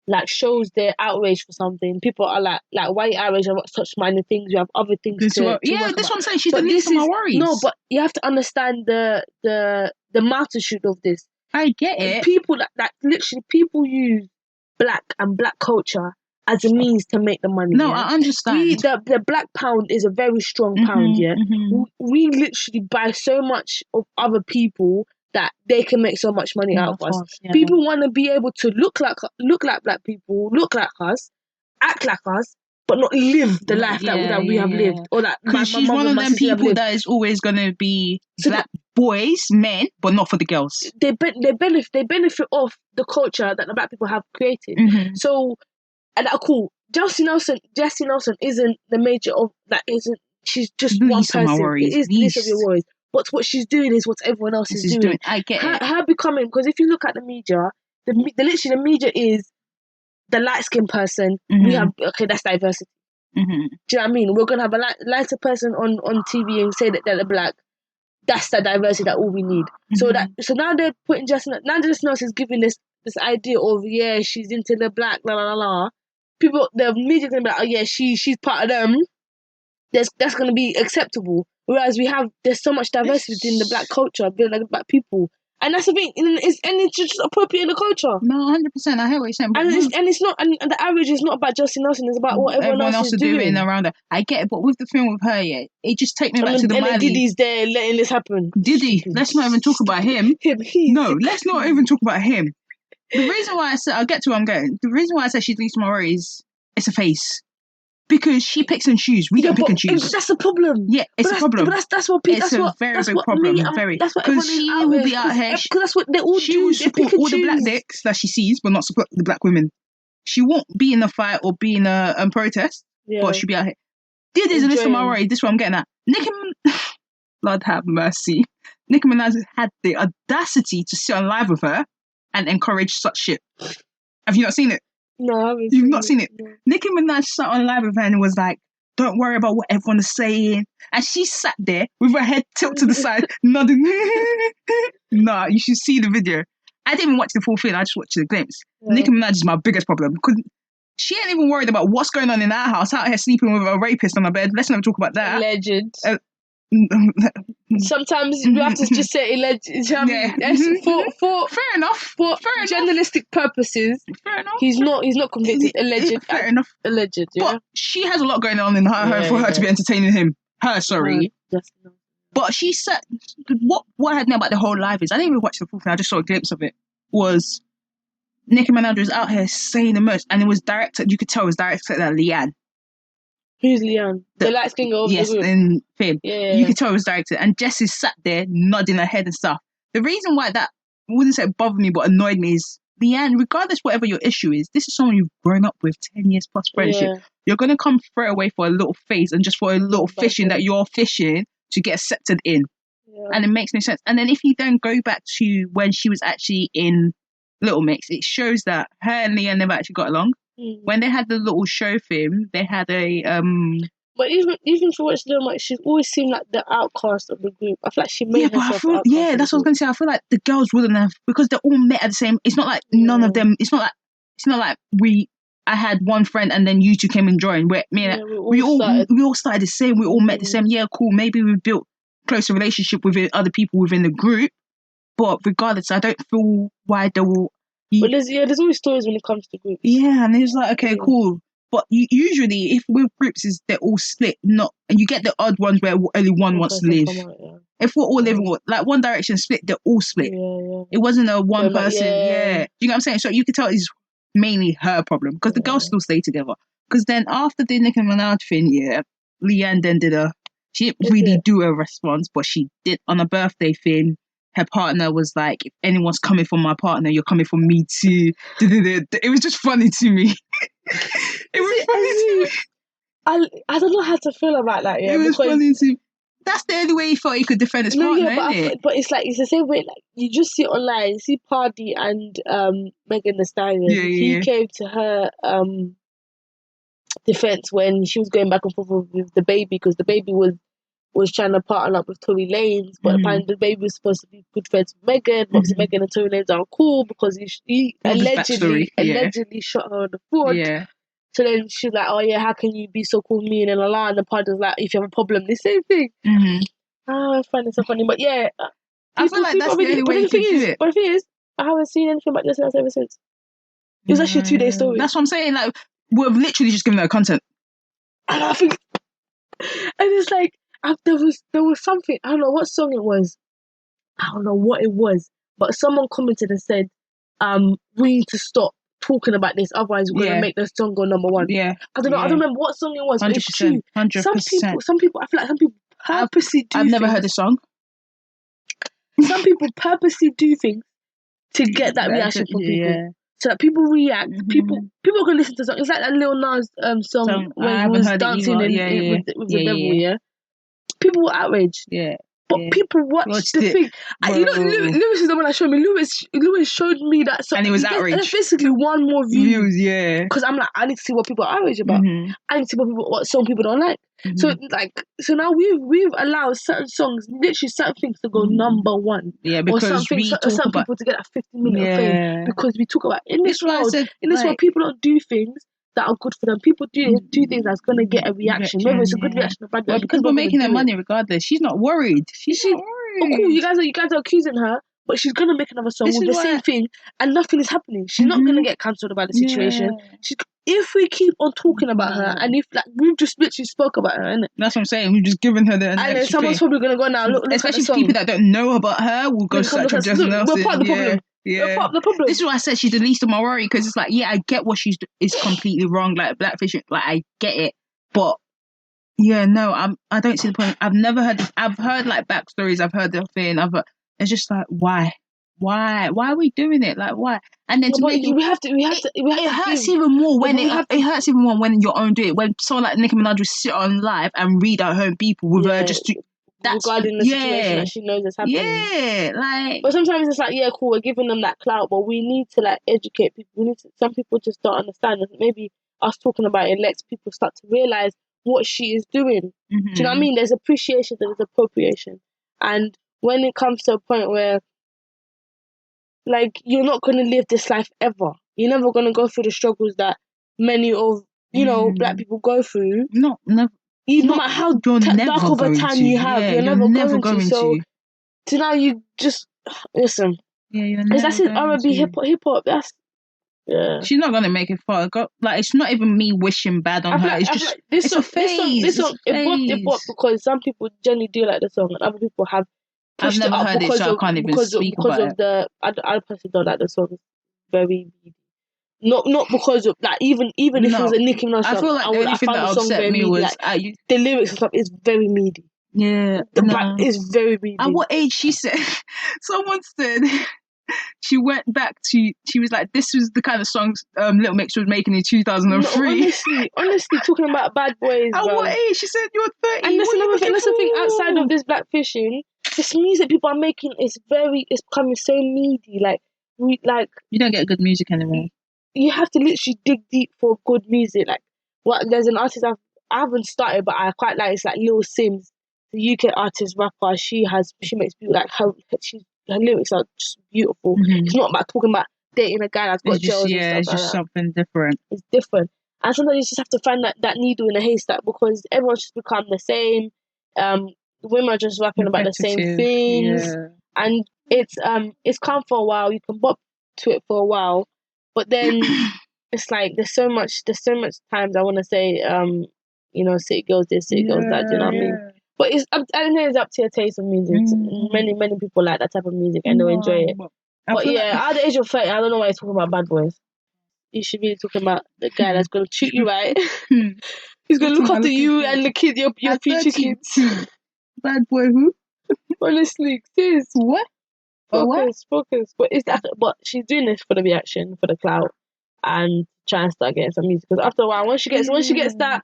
Speaker 1: like shows their outrage for something. People are like why you outraged about such minor things? You have other things to
Speaker 3: that's what I'm saying. She's the least of my worries.
Speaker 1: No, but you have to understand the multitude of this.
Speaker 3: I get it.
Speaker 1: People that literally people use black and black culture as a means to make the money.
Speaker 3: No, I understand.
Speaker 1: The black pound is a very strong pound. We literally buy so much of other people that they can make so much money out of us. People want to be able to look like black people, look like us, act like us, but not live the life that we have lived. Or that
Speaker 3: because she's one of them people that is always going to be black boys, men, but not for the girls.
Speaker 1: They benefit off the culture that the black people have created. So, and that's cool. Jesy Nelson isn't the major of that. Isn't she's just one person? It is the least of your worries. But what she's doing is what everyone else is doing.
Speaker 3: I get it.
Speaker 1: Her becoming, because if you look at the media, the media is the light skinned person. We have that's diversity. Do you know what I mean? We're gonna have a lighter person on TV and say that they're black. That's the diversity that all we need. So now they're putting Jesy Nelson is giving this idea of she's into the black la. People, the media gonna be like, she's part of them. That's gonna be acceptable. Whereas there's so much diversity in the black culture, being like black people, and that's the thing. And it's just appropriate in the culture.
Speaker 3: No, 100%. I hear what you're saying.
Speaker 1: And it's not. And the average is not about Jesy Nelson. It's about what everyone else is doing
Speaker 3: around her. I get it, but with the thing with her, it just takes me back to the Miley.
Speaker 1: And Diddy's there letting this happen.
Speaker 3: Diddy, let's not even talk about him. No, let's not even talk about him. The reason why I said I'll get to where I'm going. The reason why I said she's least of my worries, it's a face. Because she picks and chooses. We don't pick and choose.
Speaker 1: That's the problem.
Speaker 3: Yeah, it's a problem.
Speaker 1: But that's what people.
Speaker 3: It's a very big problem. That's what everyone she will be out here.
Speaker 1: Because that's what they all do.
Speaker 3: She will support all the black dicks that she sees, but not support the black women. She won't be in a fight or be in a protest, but she'll be out here. This is a list of my worries. This is what I'm getting at. Lord have mercy. Nicki Minaj has had the audacity to sit on live with her and encourage such shit. Have you not seen it?
Speaker 1: No, I haven't.
Speaker 3: You've not seen it?
Speaker 1: No.
Speaker 3: Nicki Minaj sat on live with her and was like, don't worry about what everyone is saying. And she sat there with her head tilted to the side, nodding. Nah, you should see the video. I didn't even watch the full thing. I just watched the glimpse.
Speaker 1: Yeah.
Speaker 3: Nicki Minaj is my biggest problem because she ain't even worried about what's going on in our house, out here sleeping with a rapist on her bed. Let's never talk about that.
Speaker 1: Alleged. Sometimes we have to just say alleged. You know what I mean? For
Speaker 3: fair enough.
Speaker 1: For journalistic purposes,
Speaker 3: fair enough.
Speaker 1: He's not convicted. Alleged.
Speaker 3: Fair enough.
Speaker 1: Alleged. Yeah.
Speaker 3: But she has a lot going on in her home for her to be entertaining him. Sorry. But she said, what I had known about the whole live is, I didn't even watch the full thing, I just saw a glimpse of it, was Nicki Minaj was out here saying the most, and it was directed, you could tell it was directed at Leanne.
Speaker 1: Who's Leanne? The light skin girl?
Speaker 3: Yes, in Fib.
Speaker 1: Yeah.
Speaker 3: You could tell it was directed, and Jesy sat there nodding her head and stuff. The reason why that, I wouldn't say it bothered me, but annoyed me is, Leanne, regardless whatever your issue is, this is someone you've grown up with 10 years plus friendship. Yeah. You're going to come straight away for a little face and just for a little fishing that you're fishing to get accepted in. Yeah. And it makes no sense. And then if you then go back to when she was actually in Little Mix, it shows that her and Leanne never actually got along. Mm. When they had the little show film, they had a...
Speaker 1: But even for watching Little Mix, she's always seemed like the outcast of the group. I feel like she made herself
Speaker 3: that's what I was going to say. I feel like the girls wouldn't have, because they're all met at the same... It's not like none of them... It's not like I had one friend and then you two came and joined. We all started the same. We all met the same. Yeah, cool. Maybe we built closer relationship with other people within the group. But regardless, I don't feel why they will...
Speaker 1: But there's always stories when it comes to groups.
Speaker 3: Yeah, and it's like, okay, cool. But usually, if with groups, they're all split. And you get the odd ones where only one wants to live. If we're all living, like One Direction split, they're all split. Yeah. It wasn't a one person. Yeah. You know what I'm saying? So you could tell it's mainly her problem, because the girls still stay together. Because then after the Nicki Minaj thing, Leanne then she didn't really do a response, but she did on a birthday thing. Her partner was like, if anyone's coming for my partner, you're coming for me too. It was just funny to me. It was funny to me.
Speaker 1: I don't know how to feel about that. Yeah,
Speaker 3: it was funny to me. That's the only way he thought he could defend his partner, isn't it?
Speaker 1: But it's like, it's the same way, like, you just see online, you see Party and Megan Thee Stallion. He came to her defense when she was going back and forth with the baby, because the baby was trying to partner up with Tory Lanez, but apparently the baby was supposed to be good friends with Megan. Obviously, Megan and Tory Lanez aren't cool because he allegedly shot her on the foot. Yeah. So then she's like, oh yeah, how can you be so cool with me? And the partner's like, if you have a problem, the same thing. I find it so funny. But yeah,
Speaker 3: I feel like that's the only way you can do it.
Speaker 1: But the thing is, I haven't seen anything about this ever since. It was actually a 2-day story.
Speaker 3: That's what I'm saying. Like, we've literally just given her content.
Speaker 1: And I think, and it's like, there was something, I don't know what song it was. I don't know what it was. But someone commented and said, we need to stop talking about this, otherwise we're gonna make the song go number one. Yeah. I don't know. I don't remember what song it was, but it's true.
Speaker 3: 100%.
Speaker 1: Some people, I feel like some people purposely do.
Speaker 3: I've never heard the song.
Speaker 1: Some people purposely do things to get that reaction from people. So that people react. People can listen to the song. It's like that Lil Nas song when he was dancing with the devil. Yeah. People were outraged. Yeah. But people watched the thing. And Lewis is the one that showed me. Lewis showed me that song.
Speaker 3: And he was outraged.
Speaker 1: And basically one more views.
Speaker 3: Yeah.
Speaker 1: Because I'm like, I need to see what people are outraged about. I need to see what song people don't like. So now we've allowed certain songs, literally certain things, to go number one. Yeah, because certain people to get that 50-minute fame, because we talk about in this world people don't do things that are good for them. People do things that's gonna get a reaction, whether it's a good reaction or bad reaction.
Speaker 3: Because we're making their money regardless. She's not worried. She's not worried.
Speaker 1: Oh, cool. You guys are accusing her, but she's gonna make another song with the same thing, and nothing is happening. She's not gonna get cancelled about the situation. If we keep on talking about her, and if we've just literally spoke about her, innit?
Speaker 3: That's what I'm saying. We've just given her the. And then
Speaker 1: someone's probably gonna go now. Look
Speaker 3: especially people that don't know about her will go search for something else.
Speaker 1: We're part of the problem.
Speaker 3: Yeah.
Speaker 1: The problem.
Speaker 3: This is why I said she's the least of my worry, because it's like, I get what she's is completely wrong. Like Blackfish, I get it, but I don't see the point. I've never heard. I've heard like backstories. I've heard the thing. It's just like, why are we doing it? Like, why? And then it hurts even more when it hurts even more when your own do it. When someone like Nicki Minaj will sit on live and read out her own people with her just
Speaker 1: regarding the situation that she knows is happening.
Speaker 3: Yeah, like.
Speaker 1: But sometimes it's like, yeah, cool, we're giving them that clout, but we need to like educate people. Some people just don't understand. And maybe us talking about it lets people start to realize what she is doing. Do you know what I mean? There's appreciation, there's appropriation. And when it comes to a point where, like, you're not going to live this life ever. You're never going to go through the struggles that many of, you know, black people go through.
Speaker 3: No matter how dark of a time you have,
Speaker 1: you're never going to. So now you just, listen.
Speaker 3: Yeah,
Speaker 1: that's it, R&B, hip-hop, that's, yeah.
Speaker 3: She's not gonna make it far. Like, it's not even me wishing bad on her. It's just it's a phase.
Speaker 1: This song, it bought because some people generally do like the song, and other people have pushed
Speaker 3: I've never heard it, so I can't even speak about it.
Speaker 1: I personally don't like the song. It's very not because of like even if it was a Nicki Minaj song,
Speaker 3: I feel like the only thing that upset me was
Speaker 1: the lyrics and stuff is very meaty.
Speaker 3: Yeah,
Speaker 1: it's very meaty.
Speaker 3: At what age? She said, someone said. She went back to. She was like, "This was the kind of songs Little Mix was making in 2003."
Speaker 1: No, honestly, talking about bad boys.
Speaker 3: At what age? She said you're 30.
Speaker 1: And that's another thing. That's the thing. Outside of this black fishing, this music people are making is it's becoming so meaty. Like
Speaker 3: you don't get good music anymore.
Speaker 1: You have to literally dig deep for good music. Like there's an artist I haven't started, but I quite like. It's like Lil Sims, the UK artist rapper. She makes people like her lyrics are just beautiful. It's not about talking about dating a guy that's got gels and stuff.
Speaker 3: It's just something different.
Speaker 1: It's different. And sometimes you just have to find that needle in a haystack because everyone's just become the same. Women are just rapping about the same things. Yeah. And it's calm for a while. You can bop to it for a while. But then it's like there's so much times I want to say, city girls this, city girls that, do you know what I mean? But I think it's up to your taste of music. Many people like that type of music and they'll enjoy it. But yeah, at the age of 30, I don't know why you're talking about bad boys. You should be talking about the guy that's going to treat you right. He's going to look after you and the kid, your future kids.
Speaker 3: Bad boy who?
Speaker 1: Honestly, sis.
Speaker 3: What?
Speaker 1: Focus. But she's doing this for the reaction, for the clout, and trying to start getting some music. Because after a while, once she gets that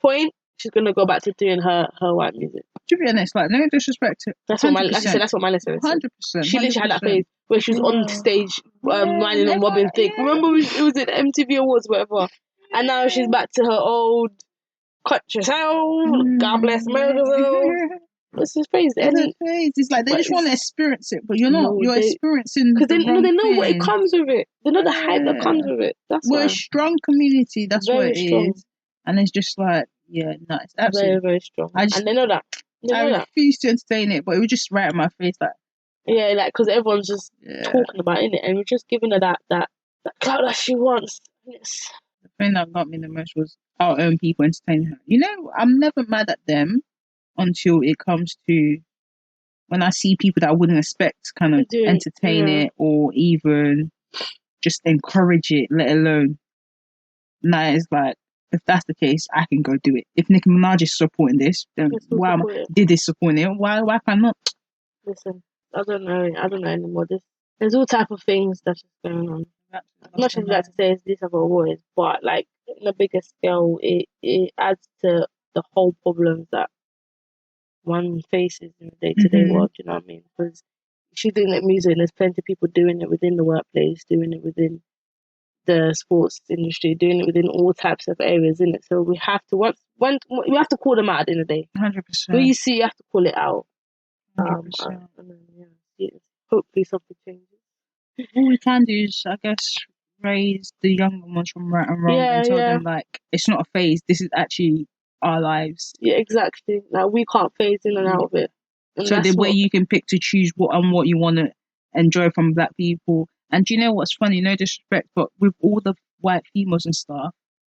Speaker 1: point, she's gonna go back to doing her white music.
Speaker 3: To be honest, like, no disrespect to.
Speaker 1: That's what Milene said.
Speaker 3: 100%.
Speaker 1: She literally had that phase where she was on stage, whining and wobbling thing. Remember, it was at MTV Awards, whatever. And now she's back to her old cut yourself. God bless America. What's his phase?
Speaker 3: It's like they just want to experience it, but you're not. You're experiencing because
Speaker 1: they know what it comes with it. They know the hype that comes with it.
Speaker 3: We're a strong community. That's what it is. And it's just like, yeah, no, it's absolutely
Speaker 1: very, very strong. And they know that.
Speaker 3: I refuse to entertain it, but it was just right in my face, like.
Speaker 1: Yeah, like because everyone's just talking about it, and we're just giving her that clout that she wants. Yes.
Speaker 3: The thing that got me the most was our own people entertaining her. You know, I'm never mad at them until it comes to when I see people that I wouldn't expect kind of entertain it or even just encourage it, let alone. Now it's like, if that's the case, I can go do it. If Nicki Minaj is supporting this, then why did they support it? Why can I not?
Speaker 1: Listen, I don't know anymore. There's all type of things that's just going on. As much as I'd like to say it's this of always, but like on a bigger scale, it adds to the whole problems that one faces in the day-to-day world. You know what I mean? Because she's doing that music, and there's plenty of people doing it within the workplace, doing it within the sports industry, doing it within all types of areas, isn't it? So we have to we have to call them out at the end of the day.
Speaker 3: 100%.
Speaker 1: When you see, you have to call it out.
Speaker 3: 100%.
Speaker 1: And then, hopefully something changes.
Speaker 3: All we can do is, I guess, raise the younger ones from right and wrong and tell them, like, it's not a phase. This is actually our lives.
Speaker 1: Yeah, exactly. Like, we can't phase in and out of it. And
Speaker 3: so the way you can pick to choose what you want to enjoy from black people. And do you know what's funny? No disrespect, but with all the white females and stuff,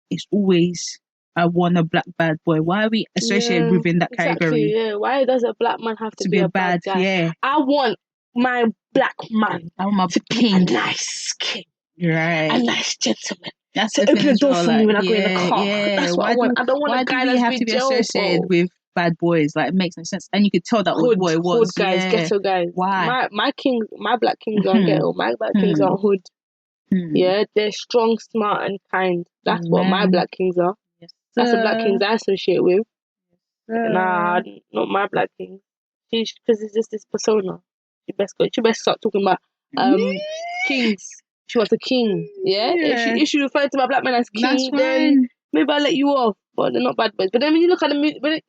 Speaker 3: it's always, I want a black bad boy. Why are we associated within that category?
Speaker 1: Yeah, why does a black man have to be a bad guy?
Speaker 3: Yeah.
Speaker 1: I want my black man to be a nice king.
Speaker 3: Right.
Speaker 1: A nice gentleman.
Speaker 3: That's
Speaker 1: to open the door for me when I go in the car.
Speaker 3: Yeah.
Speaker 1: That's what I want. I don't want a guy that's
Speaker 3: have to be associated with bad boys. Like, it makes no sense. And you could tell that was what it was.
Speaker 1: Hood guys, ghetto guys.
Speaker 3: Why?
Speaker 1: My black kings aren't ghetto. My black kings are hood. Yeah, they're strong, smart, and kind. That's what my black kings are. Yes, that's the black kings I associate with. Nah, not my black king. Because it's just this persona. She best start talking about kings. She wants a king. Yeah. If she referred to my black man as king, then maybe I'll let you off. But they're not bad boys. But then when you look at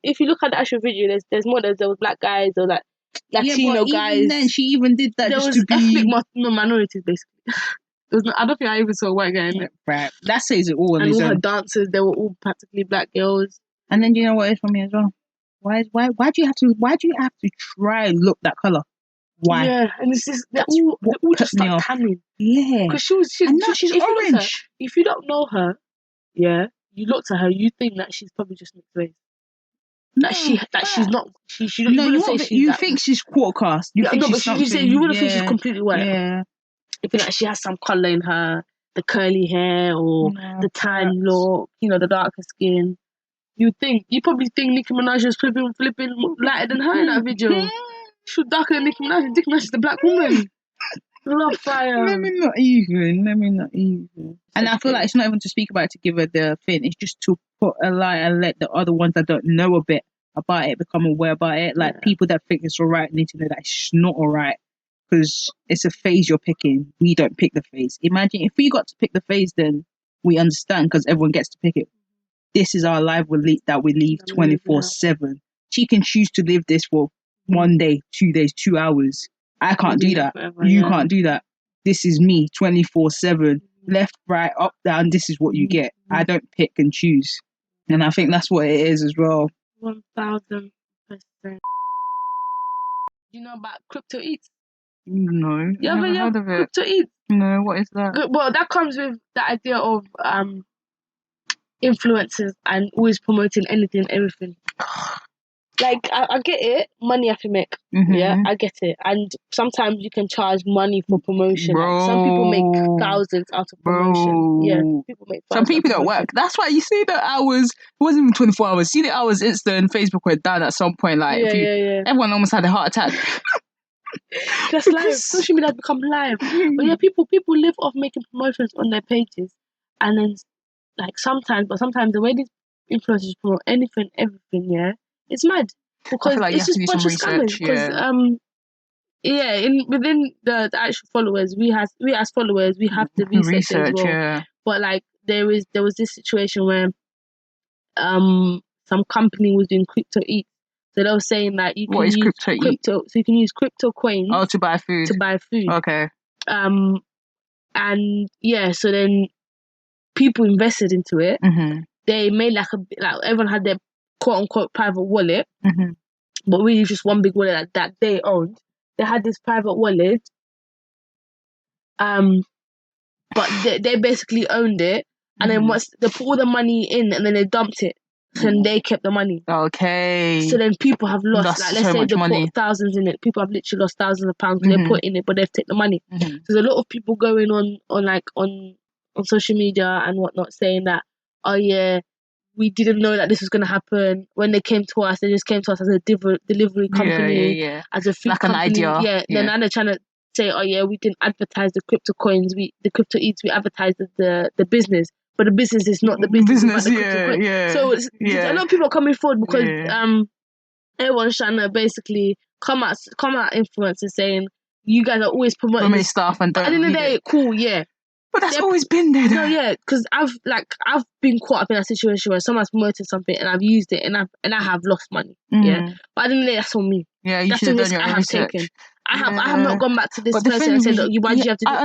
Speaker 1: if you look at the actual video, there's more. There was black guys or like Latino guys.
Speaker 3: Even then, she even did that.
Speaker 1: There
Speaker 3: just
Speaker 1: was
Speaker 3: to be
Speaker 1: ethnic minorities basically. I don't think I even saw a white guy in it.
Speaker 3: Right. That says it all.
Speaker 1: And all her dancers, they were all practically black girls.
Speaker 3: And then do you know what it is for me as well? Why do you have to try and look that colour? Why?
Speaker 1: Yeah, and it's just they're all just like tanning.
Speaker 3: Yeah.
Speaker 1: Because she's orange. If you don't know her, yeah, you look at her, you think that she's probably just mixed race. She's not. She don't even say she's.
Speaker 3: You think she's quarter caste. You think she's something.
Speaker 1: You wouldn't think she's completely white.
Speaker 3: Yeah.
Speaker 1: You think that she has some colour in her, the curly hair or the tan look, the darker skin. You probably think Nicki Minaj was flipping lighter than her in that video. She was darker than Nicki Minaj. Nicki Minaj is the black woman. Love fire.
Speaker 3: Let me not even. And I feel like it's not even to speak about it to give her the thing. It's just to put a light and let the other ones that don't know a bit about it become aware about it. Like people that think it's alright need to know that it's not alright. Because it's a phase you're picking. We don't pick the phase. Imagine if we got to pick the phase, then we understand because everyone gets to pick it. This is our life that we live 24/7. She can choose to live this for 1 day, 2 days, 2 hours. I can't do that. You can't do that. This is me 24/7. Left, right, up, down. This is what you get. I don't pick and choose. And I think that's what it is as well.
Speaker 1: 1000%. You know about crypto eats?
Speaker 3: No.
Speaker 1: Yeah, but
Speaker 3: heard of it.
Speaker 1: Crypto eats.
Speaker 3: No, what is that?
Speaker 1: Well, that comes with the idea of influencers and always promoting anything, everything. Like, I get it. Money I can make.
Speaker 3: Mm-hmm.
Speaker 1: Yeah, I get it. And sometimes you can charge money for promotion. Like, some people make thousands out of promotion. Yeah, people make thousands.
Speaker 3: Some people don't work. That's why you see the hours. It wasn't even 24 hours. See the hours Insta and Facebook went down at some point. Like, everyone almost had a heart attack.
Speaker 1: That's live. Social media has become live. But yeah, people live off making promotions on their pages. And then, like, sometimes the way these influencers promote anything, everything, yeah, it's mad. Because it's just a bunch of scammers. Because, within the actual followers, we as followers, we have to research as well.
Speaker 3: Yeah.
Speaker 1: But, like, there was this situation where some company was doing crypto eats. So they were saying that you can use crypto. So you can use crypto coins.
Speaker 3: Oh, to buy food. Okay.
Speaker 1: And yeah, so then people invested into it.
Speaker 3: Mm-hmm.
Speaker 1: They made like everyone had their quote unquote private wallet, but really just one big wallet that they owned. They had this private wallet, but they basically owned it, and then once they put all the money in, and then they dumped it. And they kept the money.
Speaker 3: Okay.
Speaker 1: So then people have lost like, let's say they
Speaker 3: money.
Speaker 1: put thousands in it. People have literally lost thousands of pounds when they put in it, but they've taken the money. So there's a lot of people going on social media and whatnot saying that, oh yeah, we didn't know that this was going to happen. When they came to us, they just came to us as a delivery company, as a food
Speaker 3: like
Speaker 1: company.
Speaker 3: An idea.
Speaker 1: Then now they're trying to say, oh yeah, we didn't advertise the crypto coins, the crypto eats, we advertised the business. But the business is not the business. So a lot of people are coming forward because everyone's trying to basically come out influencers saying you guys are always promoting
Speaker 3: stuff and don't.
Speaker 1: At the end of the day, cool, yeah.
Speaker 3: But that's always been there.
Speaker 1: No, yeah, because I've been caught up in a situation where someone's promoted something and I've used it and I have lost money. Yeah, but at the end of the day, that's on me.
Speaker 3: Yeah, you should have done your own research.
Speaker 1: Taken. I have not gone back to this person and said, why did you have to do it?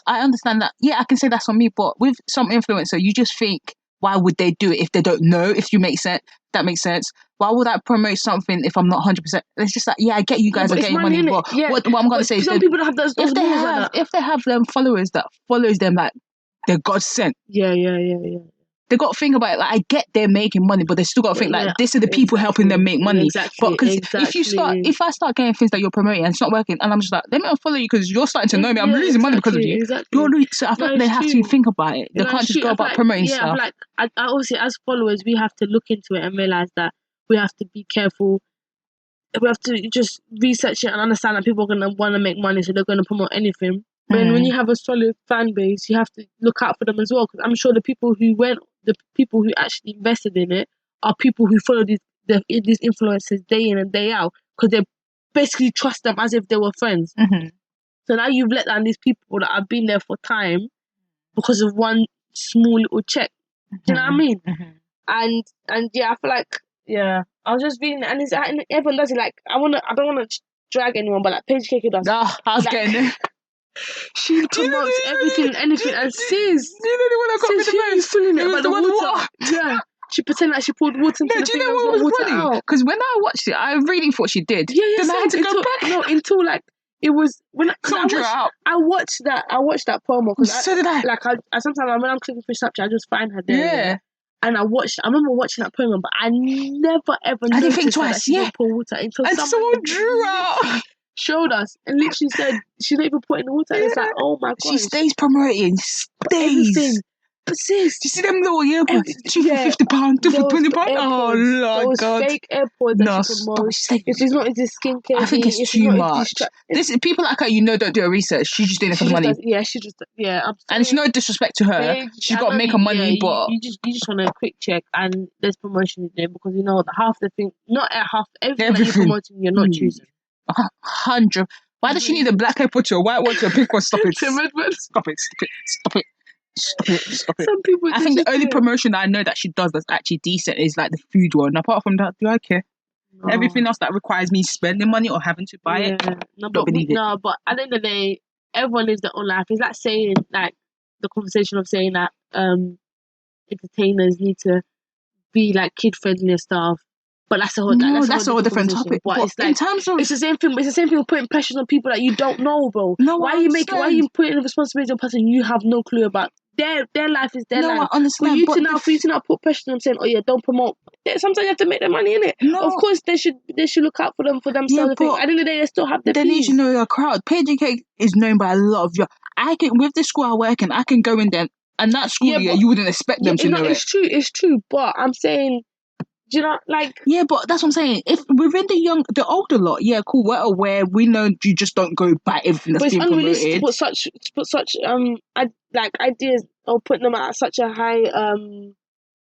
Speaker 3: I understand that. Yeah, I can say that's on me, but with some influencer, you just think, why would they do it if they don't know? If you make sense, that makes sense. Why would I promote something if I'm not 100%? It's just like, yeah, I get you guys are getting money, but what I'm going to say is
Speaker 1: some people don't have those
Speaker 3: if they have them followers that follows them like they're God sent.
Speaker 1: Yeah.
Speaker 3: They got to think about it. Like, I get they're making money, but they still got to think like this are the people helping them make money. But because if I start getting things that you're promoting and it's not working, and I'm just like, let me unfollow you because you're starting to know me. I'm losing money because of you. So I think they have to think about it. They can't just go about promoting stuff.
Speaker 1: I obviously, as followers, we have to look into it and realize that we have to be careful. We have to just research it and understand that people are going to want to make money, so they're going to promote anything. But when you have a solid fan base, you have to look out for them as well. Because I'm sure the people who actually invested in it are people who follow these influencers day in and day out because they basically trust them as if they were friends.
Speaker 3: Mm-hmm.
Speaker 1: So now you've let down these people that have been there for time because of one small little check. Do you know what I mean?
Speaker 3: Mm-hmm.
Speaker 1: And yeah, I feel like I was just reading it, and everyone does it. Like I don't wanna drag anyone, but like Paige Keke does.
Speaker 3: No, I was getting there.
Speaker 1: She promotes everything, anything, and sis.
Speaker 3: Do you know the one I got
Speaker 1: Sis, she was filling it by the water. Yeah. She pretended like she poured water into the
Speaker 3: do you
Speaker 1: thing
Speaker 3: know
Speaker 1: and
Speaker 3: what
Speaker 1: got
Speaker 3: was
Speaker 1: water
Speaker 3: funny?
Speaker 1: out.
Speaker 3: Because when I watched it, I really thought she did.
Speaker 1: Yeah,
Speaker 3: Then I had to go back.
Speaker 1: No, until like it was when I watched that promo because
Speaker 3: So did I.
Speaker 1: Like I sometimes when I'm clicking through Snapchat, I just find her there.
Speaker 3: Yeah.
Speaker 1: And I remember watching that promo, but I never ever
Speaker 3: I didn't
Speaker 1: noticed
Speaker 3: think twice.
Speaker 1: that she didn't pour water until
Speaker 3: someone drew out.
Speaker 1: Showed us and literally said she's not even putting the water. It's like, oh my god,
Speaker 3: she stays promoting,
Speaker 1: everything. But sis,
Speaker 3: do you see them little earpods? £2 for £50, £2 for £20. Oh Lord God!
Speaker 1: Fake AirPods.
Speaker 3: No,
Speaker 1: stop. If it's not into skincare,
Speaker 3: I think it's too much. This people like her, don't do her research. She's just doing it for the money. And it's no disrespect to her. She's got to make her money, but
Speaker 1: you just want a quick check, and there's promotion in there because half the thing, not at half everything that you're promoting, you're not choosing.
Speaker 3: 100. Why does she need a black AirPod to a white one to a pink one? Stop it! Stop it!
Speaker 1: Some people.
Speaker 3: I think the only promotion that I know that she does that's actually decent is like the food one. Apart from that, do I care? No. Everything else that requires me spending money or having to buy it,
Speaker 1: but at the end of the day, everyone lives their own life. It's like saying, like the conversation of saying that entertainers need to be like kid friendly and stuff. But that's a whole different topic. But it's like, in terms of, it's the same thing. It's the same thing with putting pressures on people that you don't know, bro.
Speaker 3: No,
Speaker 1: why are you putting the responsibility on a person you have no clue about? Their life is their life.
Speaker 3: I understand.
Speaker 1: For you to now put pressure on them saying, oh yeah, don't promote. Sometimes you have to make their money in it. No. Of course they should look out for themselves. Yeah, but at the end of the day, they still have their
Speaker 3: They need to know your crowd. PGK is known by a lot of with the school I work in, I can go in there and that school you wouldn't expect them to know it.
Speaker 1: It's true. But I'm saying, do you know, like...
Speaker 3: Yeah, but that's what I'm saying. If within the older lot, yeah, cool, we're aware. We know you just don't go by everything that's being promoted. But it's unrealistic
Speaker 1: to put such ideas or put them at such a high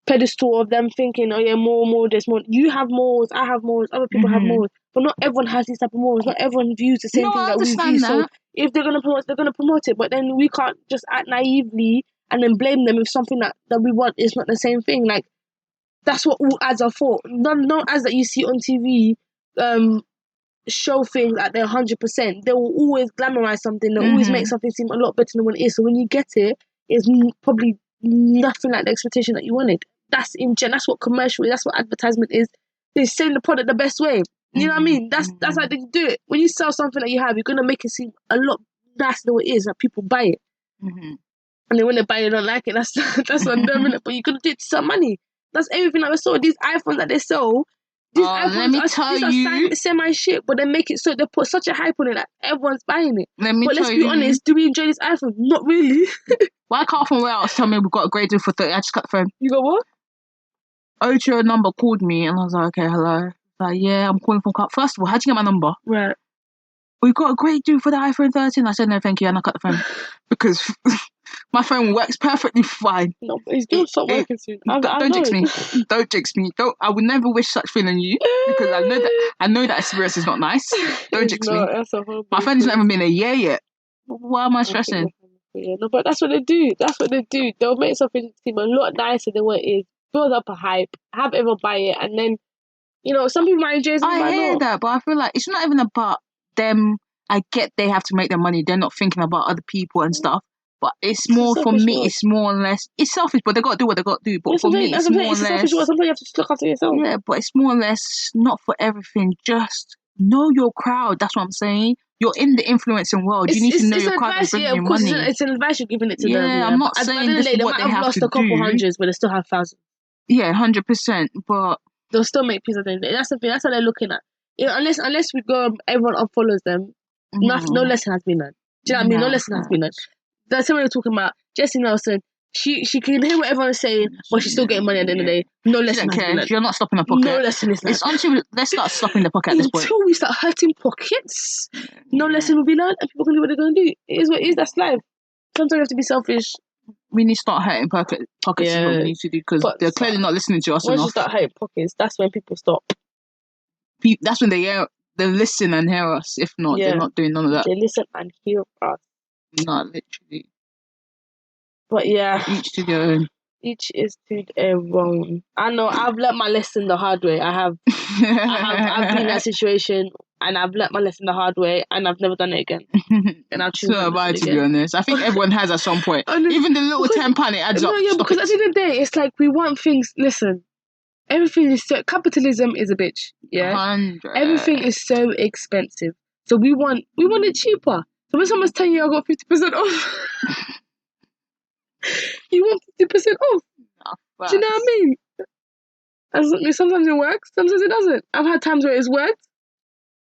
Speaker 1: pedestal of them thinking, oh yeah, more, there's more. You have more, I have more, other people have more. But not everyone has these type of more. Not everyone views the same thing that we view. That. So if they're going to promote it. But then we can't just act naively and then blame them if something that we want is not the same thing. Like, that's what all ads are for. No ads that you see on TV show things like they're 100%. They will always glamorize something. They'll always make something seem a lot better than what it is. So when you get it, it's probably nothing like the expectation that you wanted. That's what commercial is. That's what advertisement is. They're selling the product the best way. You know what I mean? That's how they do it. When you sell something that you have, you're gonna make it seem a lot nicer than what it is. That people buy it, and then when they buy it, they don't like it. That's on them. But you're gonna do it to sell money. That's everything that we saw. These iPhones that they sell, these iPhones are semi-shit, but they make it so they put such a hype on it that everyone's buying it. But let's be honest, do we enjoy this iPhone? Not really.
Speaker 3: Why can't from where else tell me we've got a great deal for 30? I just cut the phone.
Speaker 1: You got what?
Speaker 3: Ocho number called me and I was like, okay, hello. Like, yeah, I'm calling from car. First of all, how'd you get my number?
Speaker 1: Right.
Speaker 3: We got a great deal for the iPhone 13. I said, no, thank you, and I cut the phone. Because my phone works perfectly fine.
Speaker 1: No, but it's going to stop working soon.
Speaker 3: Don't jinx me. Don't jinx me. I would never wish such thing on you because I know that experience is not nice. Don't jinx me. My phone has not even been a year yet. Why am I stressing?
Speaker 1: Yeah, no, but that's what they do. They'll make something seem a lot nicer than what it is. Build up a hype, have everyone buy it, and then, some people might enjoy it.
Speaker 3: I hear that, but I feel like it's not even about them. I get they have to make their money. They're not thinking about other people and stuff. But it's more for me. It's more or less. It's selfish, but they got to do what they got to do. But for me, it's more or less. Sometimes you have to look after yourself. Yeah, but it's more or less not for everything. Just know your crowd. That's what I'm saying. You're in the influencing world. You need to know your crowd and bring your money.
Speaker 1: It's an advice you're giving it to them.
Speaker 3: Yeah, I'm not saying this is what they have to do. They might have lost a couple hundreds, but they still have thousands. Yeah, 100%. But
Speaker 1: they'll still make peace at the end. That's the thing. That's what they're looking at. Unless we go, everyone unfollows them. No lesson has been learned. Do you know what I mean? No lesson has been learned. That's what we're talking about. Jesy Nelson. She can hear what everyone's saying, but she's still getting money at the end of the day. No lesson has been learned.
Speaker 3: You're not stopping the pocket.
Speaker 1: No lesson is learned.
Speaker 3: It's until let's start stopping the pocket at this point.
Speaker 1: Until we start hurting pockets, no lesson will be learned, and people can do what they're going to do. It is what it is. That's life. Sometimes you have to be selfish.
Speaker 3: we need to start hurting pockets is what we need to do, because they're clearly not listening to us
Speaker 1: once
Speaker 3: enough.
Speaker 1: you start hurting pockets, that's when people stop.
Speaker 3: That's when they listen and hear us. If not, they're not doing none of that.
Speaker 1: They listen and hear us.
Speaker 3: No, literally.
Speaker 1: But yeah,
Speaker 3: each to their own.
Speaker 1: Each is to their own. I know. I've learnt my lesson the hard way. I've been in that situation, and I've learnt my lesson the hard way, and I've never done it again. And I'll choose.
Speaker 3: So have I, to be honest. I think everyone has at some point. Even the little £10 it adds up.
Speaker 1: Yeah, because at the end of the day, it's like we want things. Listen, everything is so. Capitalism is a bitch. Yeah,
Speaker 3: 100.
Speaker 1: Everything is so expensive. So we want it cheaper. So when someone's telling you I got 50% off. You want 50% off. Do you know what I mean? And sometimes it works, sometimes it doesn't. I've had times where it's worked.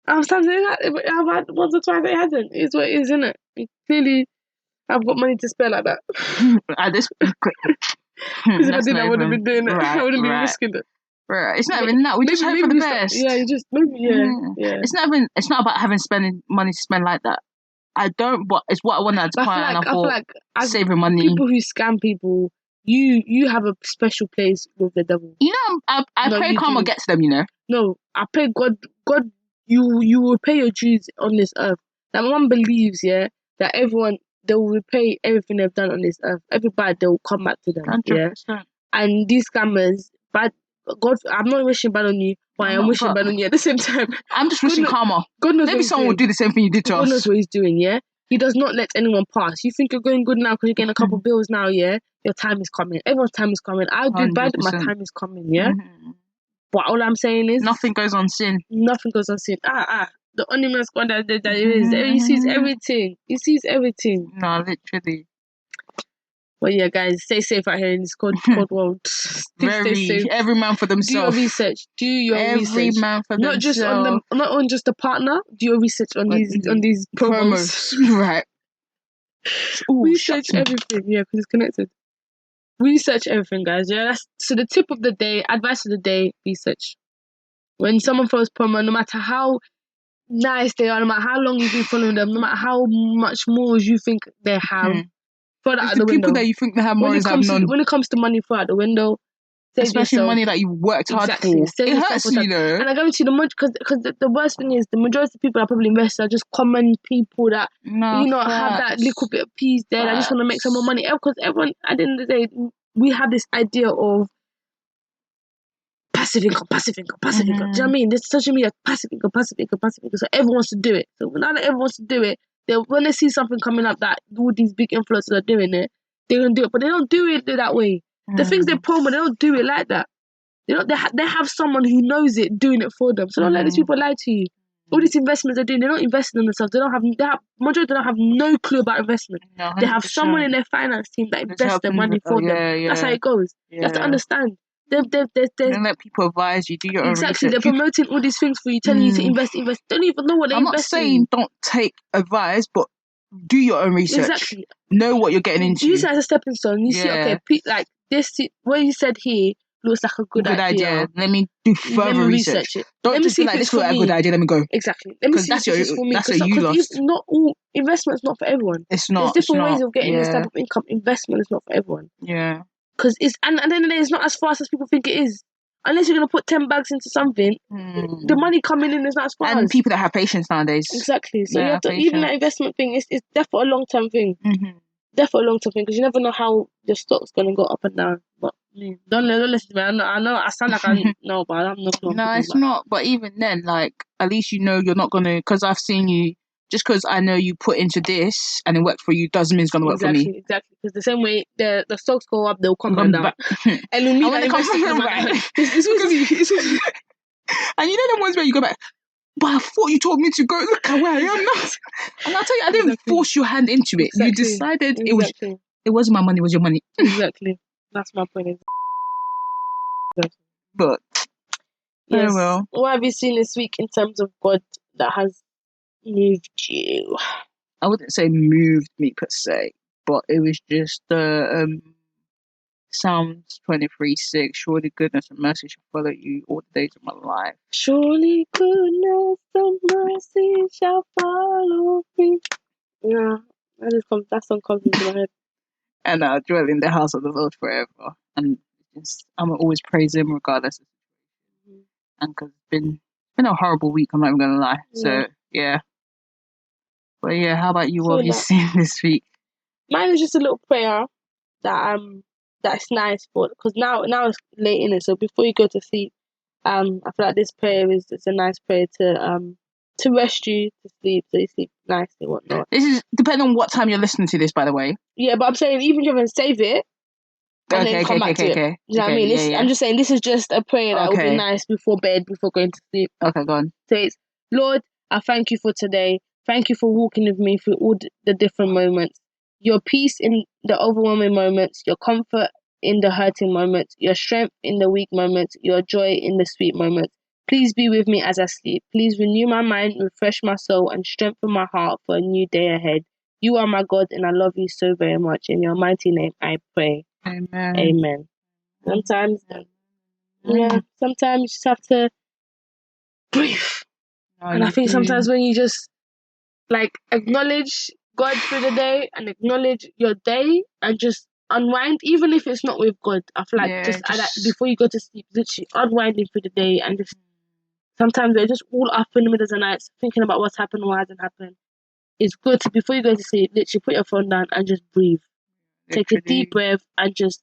Speaker 1: I've had once or twice it hasn't. It's what it is, isn't it? Clearly, I've got money to spare like that.
Speaker 3: At this point,
Speaker 1: because if I didn't, I wouldn't be doing it. I wouldn't be risking it.
Speaker 3: Right. It's not even that. We just hope for the best. It's not about having money to spend like that. I don't, but it's what I want at the point. I feel like saving money.
Speaker 1: People who scam people, you have a special place with the devil.
Speaker 3: You know, I pray karma gets them. You know.
Speaker 1: No, I pray God. You will pay your dues on this earth. That my mum believes, that everyone they will repay everything they've done on this earth. Everybody they will come back to them. 100%. Yeah. And these scammers, bad. God, I'm not wishing bad on you, but I'm wishing bad on you at the same time.
Speaker 3: I'm just wishing karma.
Speaker 1: God knows
Speaker 3: maybe someone will do the same thing you did to us.
Speaker 1: God knows what he's doing, yeah? He does not let anyone pass. You think you're going good now because you're getting a couple bills now, yeah? Your time is coming. Everyone's time is coming. I'll do bad, my time is coming, yeah? Mm-hmm. But all I'm saying is...
Speaker 3: Nothing goes on sin.
Speaker 1: Nothing goes on sin. The only man's God that is. He sees everything. He sees everything.
Speaker 3: No, literally.
Speaker 1: But yeah, guys, stay safe out here in this cold world.
Speaker 3: Stay safe. Every man for themselves.
Speaker 1: Do your research.
Speaker 3: Every man for themselves.
Speaker 1: Not on just the partner. Do your research on these promos.
Speaker 3: Right. Ooh,
Speaker 1: research everything. Yeah, because it's connected. Research everything, guys. Yeah, so the tip of the day, advice of the day: research. When someone throws promo, no matter how nice they are, no matter how long you've been following them, no matter how much more you think they have. Throw that out the window.
Speaker 3: People that you think they have more have none.
Speaker 1: When it comes to money, throw out the window.
Speaker 3: Especially money that you worked hard for. It hurts, you know.
Speaker 1: And I guarantee because the worst thing is the majority of people that probably invest are just common people that have that little bit of peace there. That just want to make some more money. Because everyone, at the end of the day, we have this idea of passive income. Do you know what I mean? This social media, passive income. So everyone wants to do it. So now that everyone wants to do it, when they see something coming up that all these big influencers are doing it, they're gonna do it. But they don't do it that way. The things they promo, they don't do it like that. They have someone who knows it doing it for them. So don't let these people lie to you. All these investments they're doing, they're not investing in themselves. Majority don't have no clue about investment. No, they have someone in their finance team that invests their money for them. Yeah. That's how it goes. Yeah. You have to understand.
Speaker 3: Don't let people advise you. Do your own research.
Speaker 1: Exactly. They're promoting all these things for you, telling you to invest. Don't even know what they're investing.
Speaker 3: I'm not saying don't take advice, but do your own research.
Speaker 1: Exactly.
Speaker 3: Know what you're getting into.
Speaker 1: Use it as a stepping stone. You see, okay, like this, what you said here looks like a good idea.
Speaker 3: Let me do further research. Don't just be like, this looks like a good idea, let me go.
Speaker 1: Exactly. Let me see if this is for me. Because not all investment's not for everyone.
Speaker 3: It's not.
Speaker 1: There's different ways of getting this type of income. Investment is not for everyone.
Speaker 3: Yeah.
Speaker 1: Because and at the end of the day, it's not as fast as people think it is. Unless you're going to put 10 bags into something, the money coming in is not as fast.
Speaker 3: And people that have patience nowadays.
Speaker 1: Exactly. So you have to, even that investment thing, it's definitely a long-term thing. Definitely a long-term thing, because you never know how your stock's going to go up and down. But don't listen to me. I know I sound like I know, but I'm not.
Speaker 3: No, it's not. But even then, like, at least you know you're not going to, because I've seen you, just because I know you put into this and it worked for you doesn't mean it's going to work for me.
Speaker 1: Exactly. Because the same way the stocks go up, they'll come down. And when they come back,
Speaker 3: and you know the ones where you go back, but I thought you told me to go. Look at where I am now. And I'll tell you, I didn't force your hand into it. You decided it wasn't my money, it was your money.
Speaker 1: Exactly. That's my point.
Speaker 3: But
Speaker 1: yes. Well. What have you seen this week in terms of God that has moved you?
Speaker 3: I wouldn't say moved me per se, but it was just Psalms 23:6. Surely goodness and mercy shall follow you all the days of my life.
Speaker 1: Surely goodness and mercy shall follow me. Yeah, that song comes into my head.
Speaker 3: and I'll dwell in the house of the Lord forever. And I'm always praise Him regardless. And because it's been a horrible week, I'm not even gonna lie. So yeah. But yeah, how about you? What have you seen this week?
Speaker 1: Mine is just a little prayer that's nice for, because now it's late in it. So before you go to sleep, I feel like this prayer it's a nice prayer to rest you to sleep, so you sleep nicely and whatnot.
Speaker 3: This is depending on what time you're listening to this, by the way.
Speaker 1: Yeah, but I'm saying even if you haven't save it and then come back to it. You know what I mean? I'm just saying this is just a prayer that would be nice before bed, before going to sleep.
Speaker 3: Okay, go on.
Speaker 1: So it's, Lord, I thank you for today. Thank you for walking with me through all the different moments. Your peace in the overwhelming moments, your comfort in the hurting moments, your strength in the weak moments, your joy in the sweet moments. Please be with me as I sleep. Please renew my mind, refresh my soul, and strengthen my heart for a new day ahead. You are my God, and I love you so very much. In your mighty name, I pray.
Speaker 3: Amen.
Speaker 1: Amen. Sometimes, sometimes you just have to breathe. And I think sometimes when you just acknowledge God through the day and acknowledge your day and just unwind, even if it's not with God. I feel like just before you go to sleep, literally unwinding through the day, and just sometimes we're just all up in the middle of the night thinking about what's happened, what hasn't happened. It's good to, before you go to sleep, literally put your phone down and just breathe. Take a deep breath and just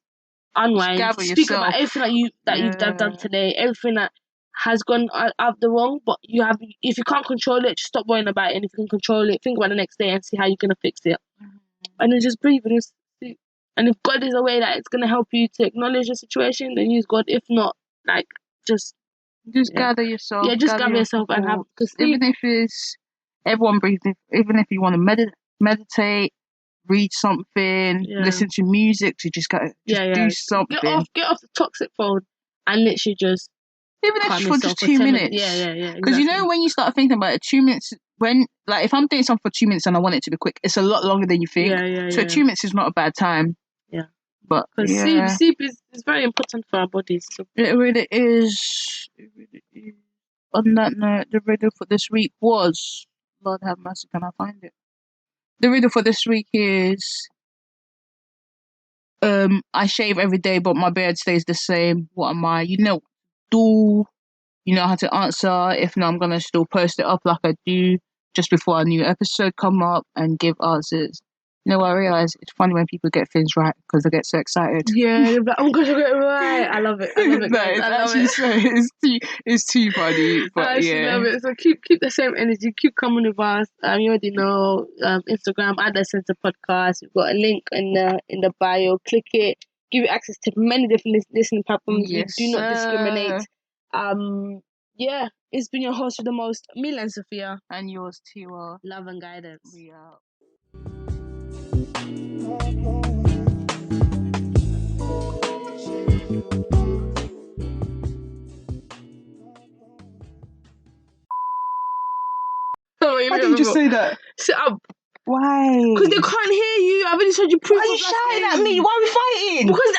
Speaker 1: unwind. Speak about everything that you've done today, everything that has gone out the wrong, but if you can't control it, just stop worrying about it. And if you can control it, think about the next day and see how you're gonna fix it. And then just breathe and just sleep. And if God is a way that it's gonna help you to acknowledge the situation, then use God. If not, just
Speaker 3: gather yourself.
Speaker 1: Yeah, just gather yourself and have. Because
Speaker 3: even if it's everyone breathing, even if you want to meditate, read something, listen to music, to just do something.
Speaker 1: Get off the toxic phone and literally just.
Speaker 3: Even if it's for just 2 minutes.
Speaker 1: Yeah.
Speaker 3: Because you know when you start thinking about it, 2 minutes, if I'm doing something for 2 minutes and I want it to be quick, it's a lot longer than you think. So 2 minutes is not a bad time.
Speaker 1: Yeah.
Speaker 3: But
Speaker 1: sleep is very important for our bodies. So.
Speaker 3: It really is. On that note, the riddle for this week was, Lord have mercy, can I find it? The riddle for this week is, I shave every day, but my beard stays the same. What am I? You know how to answer. If not, I'm gonna still post it up like I do just before a new episode come up and give answers. You know what I realise? It's funny when people get things right because they get so excited.
Speaker 1: Yeah, but I'm gonna get it right. I love it.
Speaker 3: It's too funny. But
Speaker 1: I actually love it. So keep the same energy. Keep coming with us. You already know Instagram @Center Podcast. We've got a link in the bio. Click it. Give you access to many different listening platforms.
Speaker 3: Yes,
Speaker 1: we do not discriminate. It's been your host with the most, Milene Sophia.
Speaker 3: And yours, Tiwa.
Speaker 1: Love and guidance.
Speaker 3: We out. Why did you just say that?
Speaker 1: Sit up.
Speaker 3: Why?
Speaker 1: Because they can't hear you. I've already told you proof.
Speaker 3: Why are you shouting at me? Why are we fighting?
Speaker 1: Because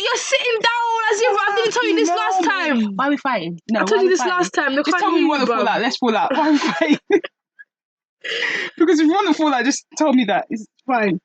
Speaker 1: you're sitting down as if I didn't tell you this last time.
Speaker 3: Why are we fighting? No,
Speaker 1: I told you this last time. They can't
Speaker 3: tell me you want to fall out. Let's fall out. Why are we fighting? Because if you want to fall out, just tell me that. It's fine.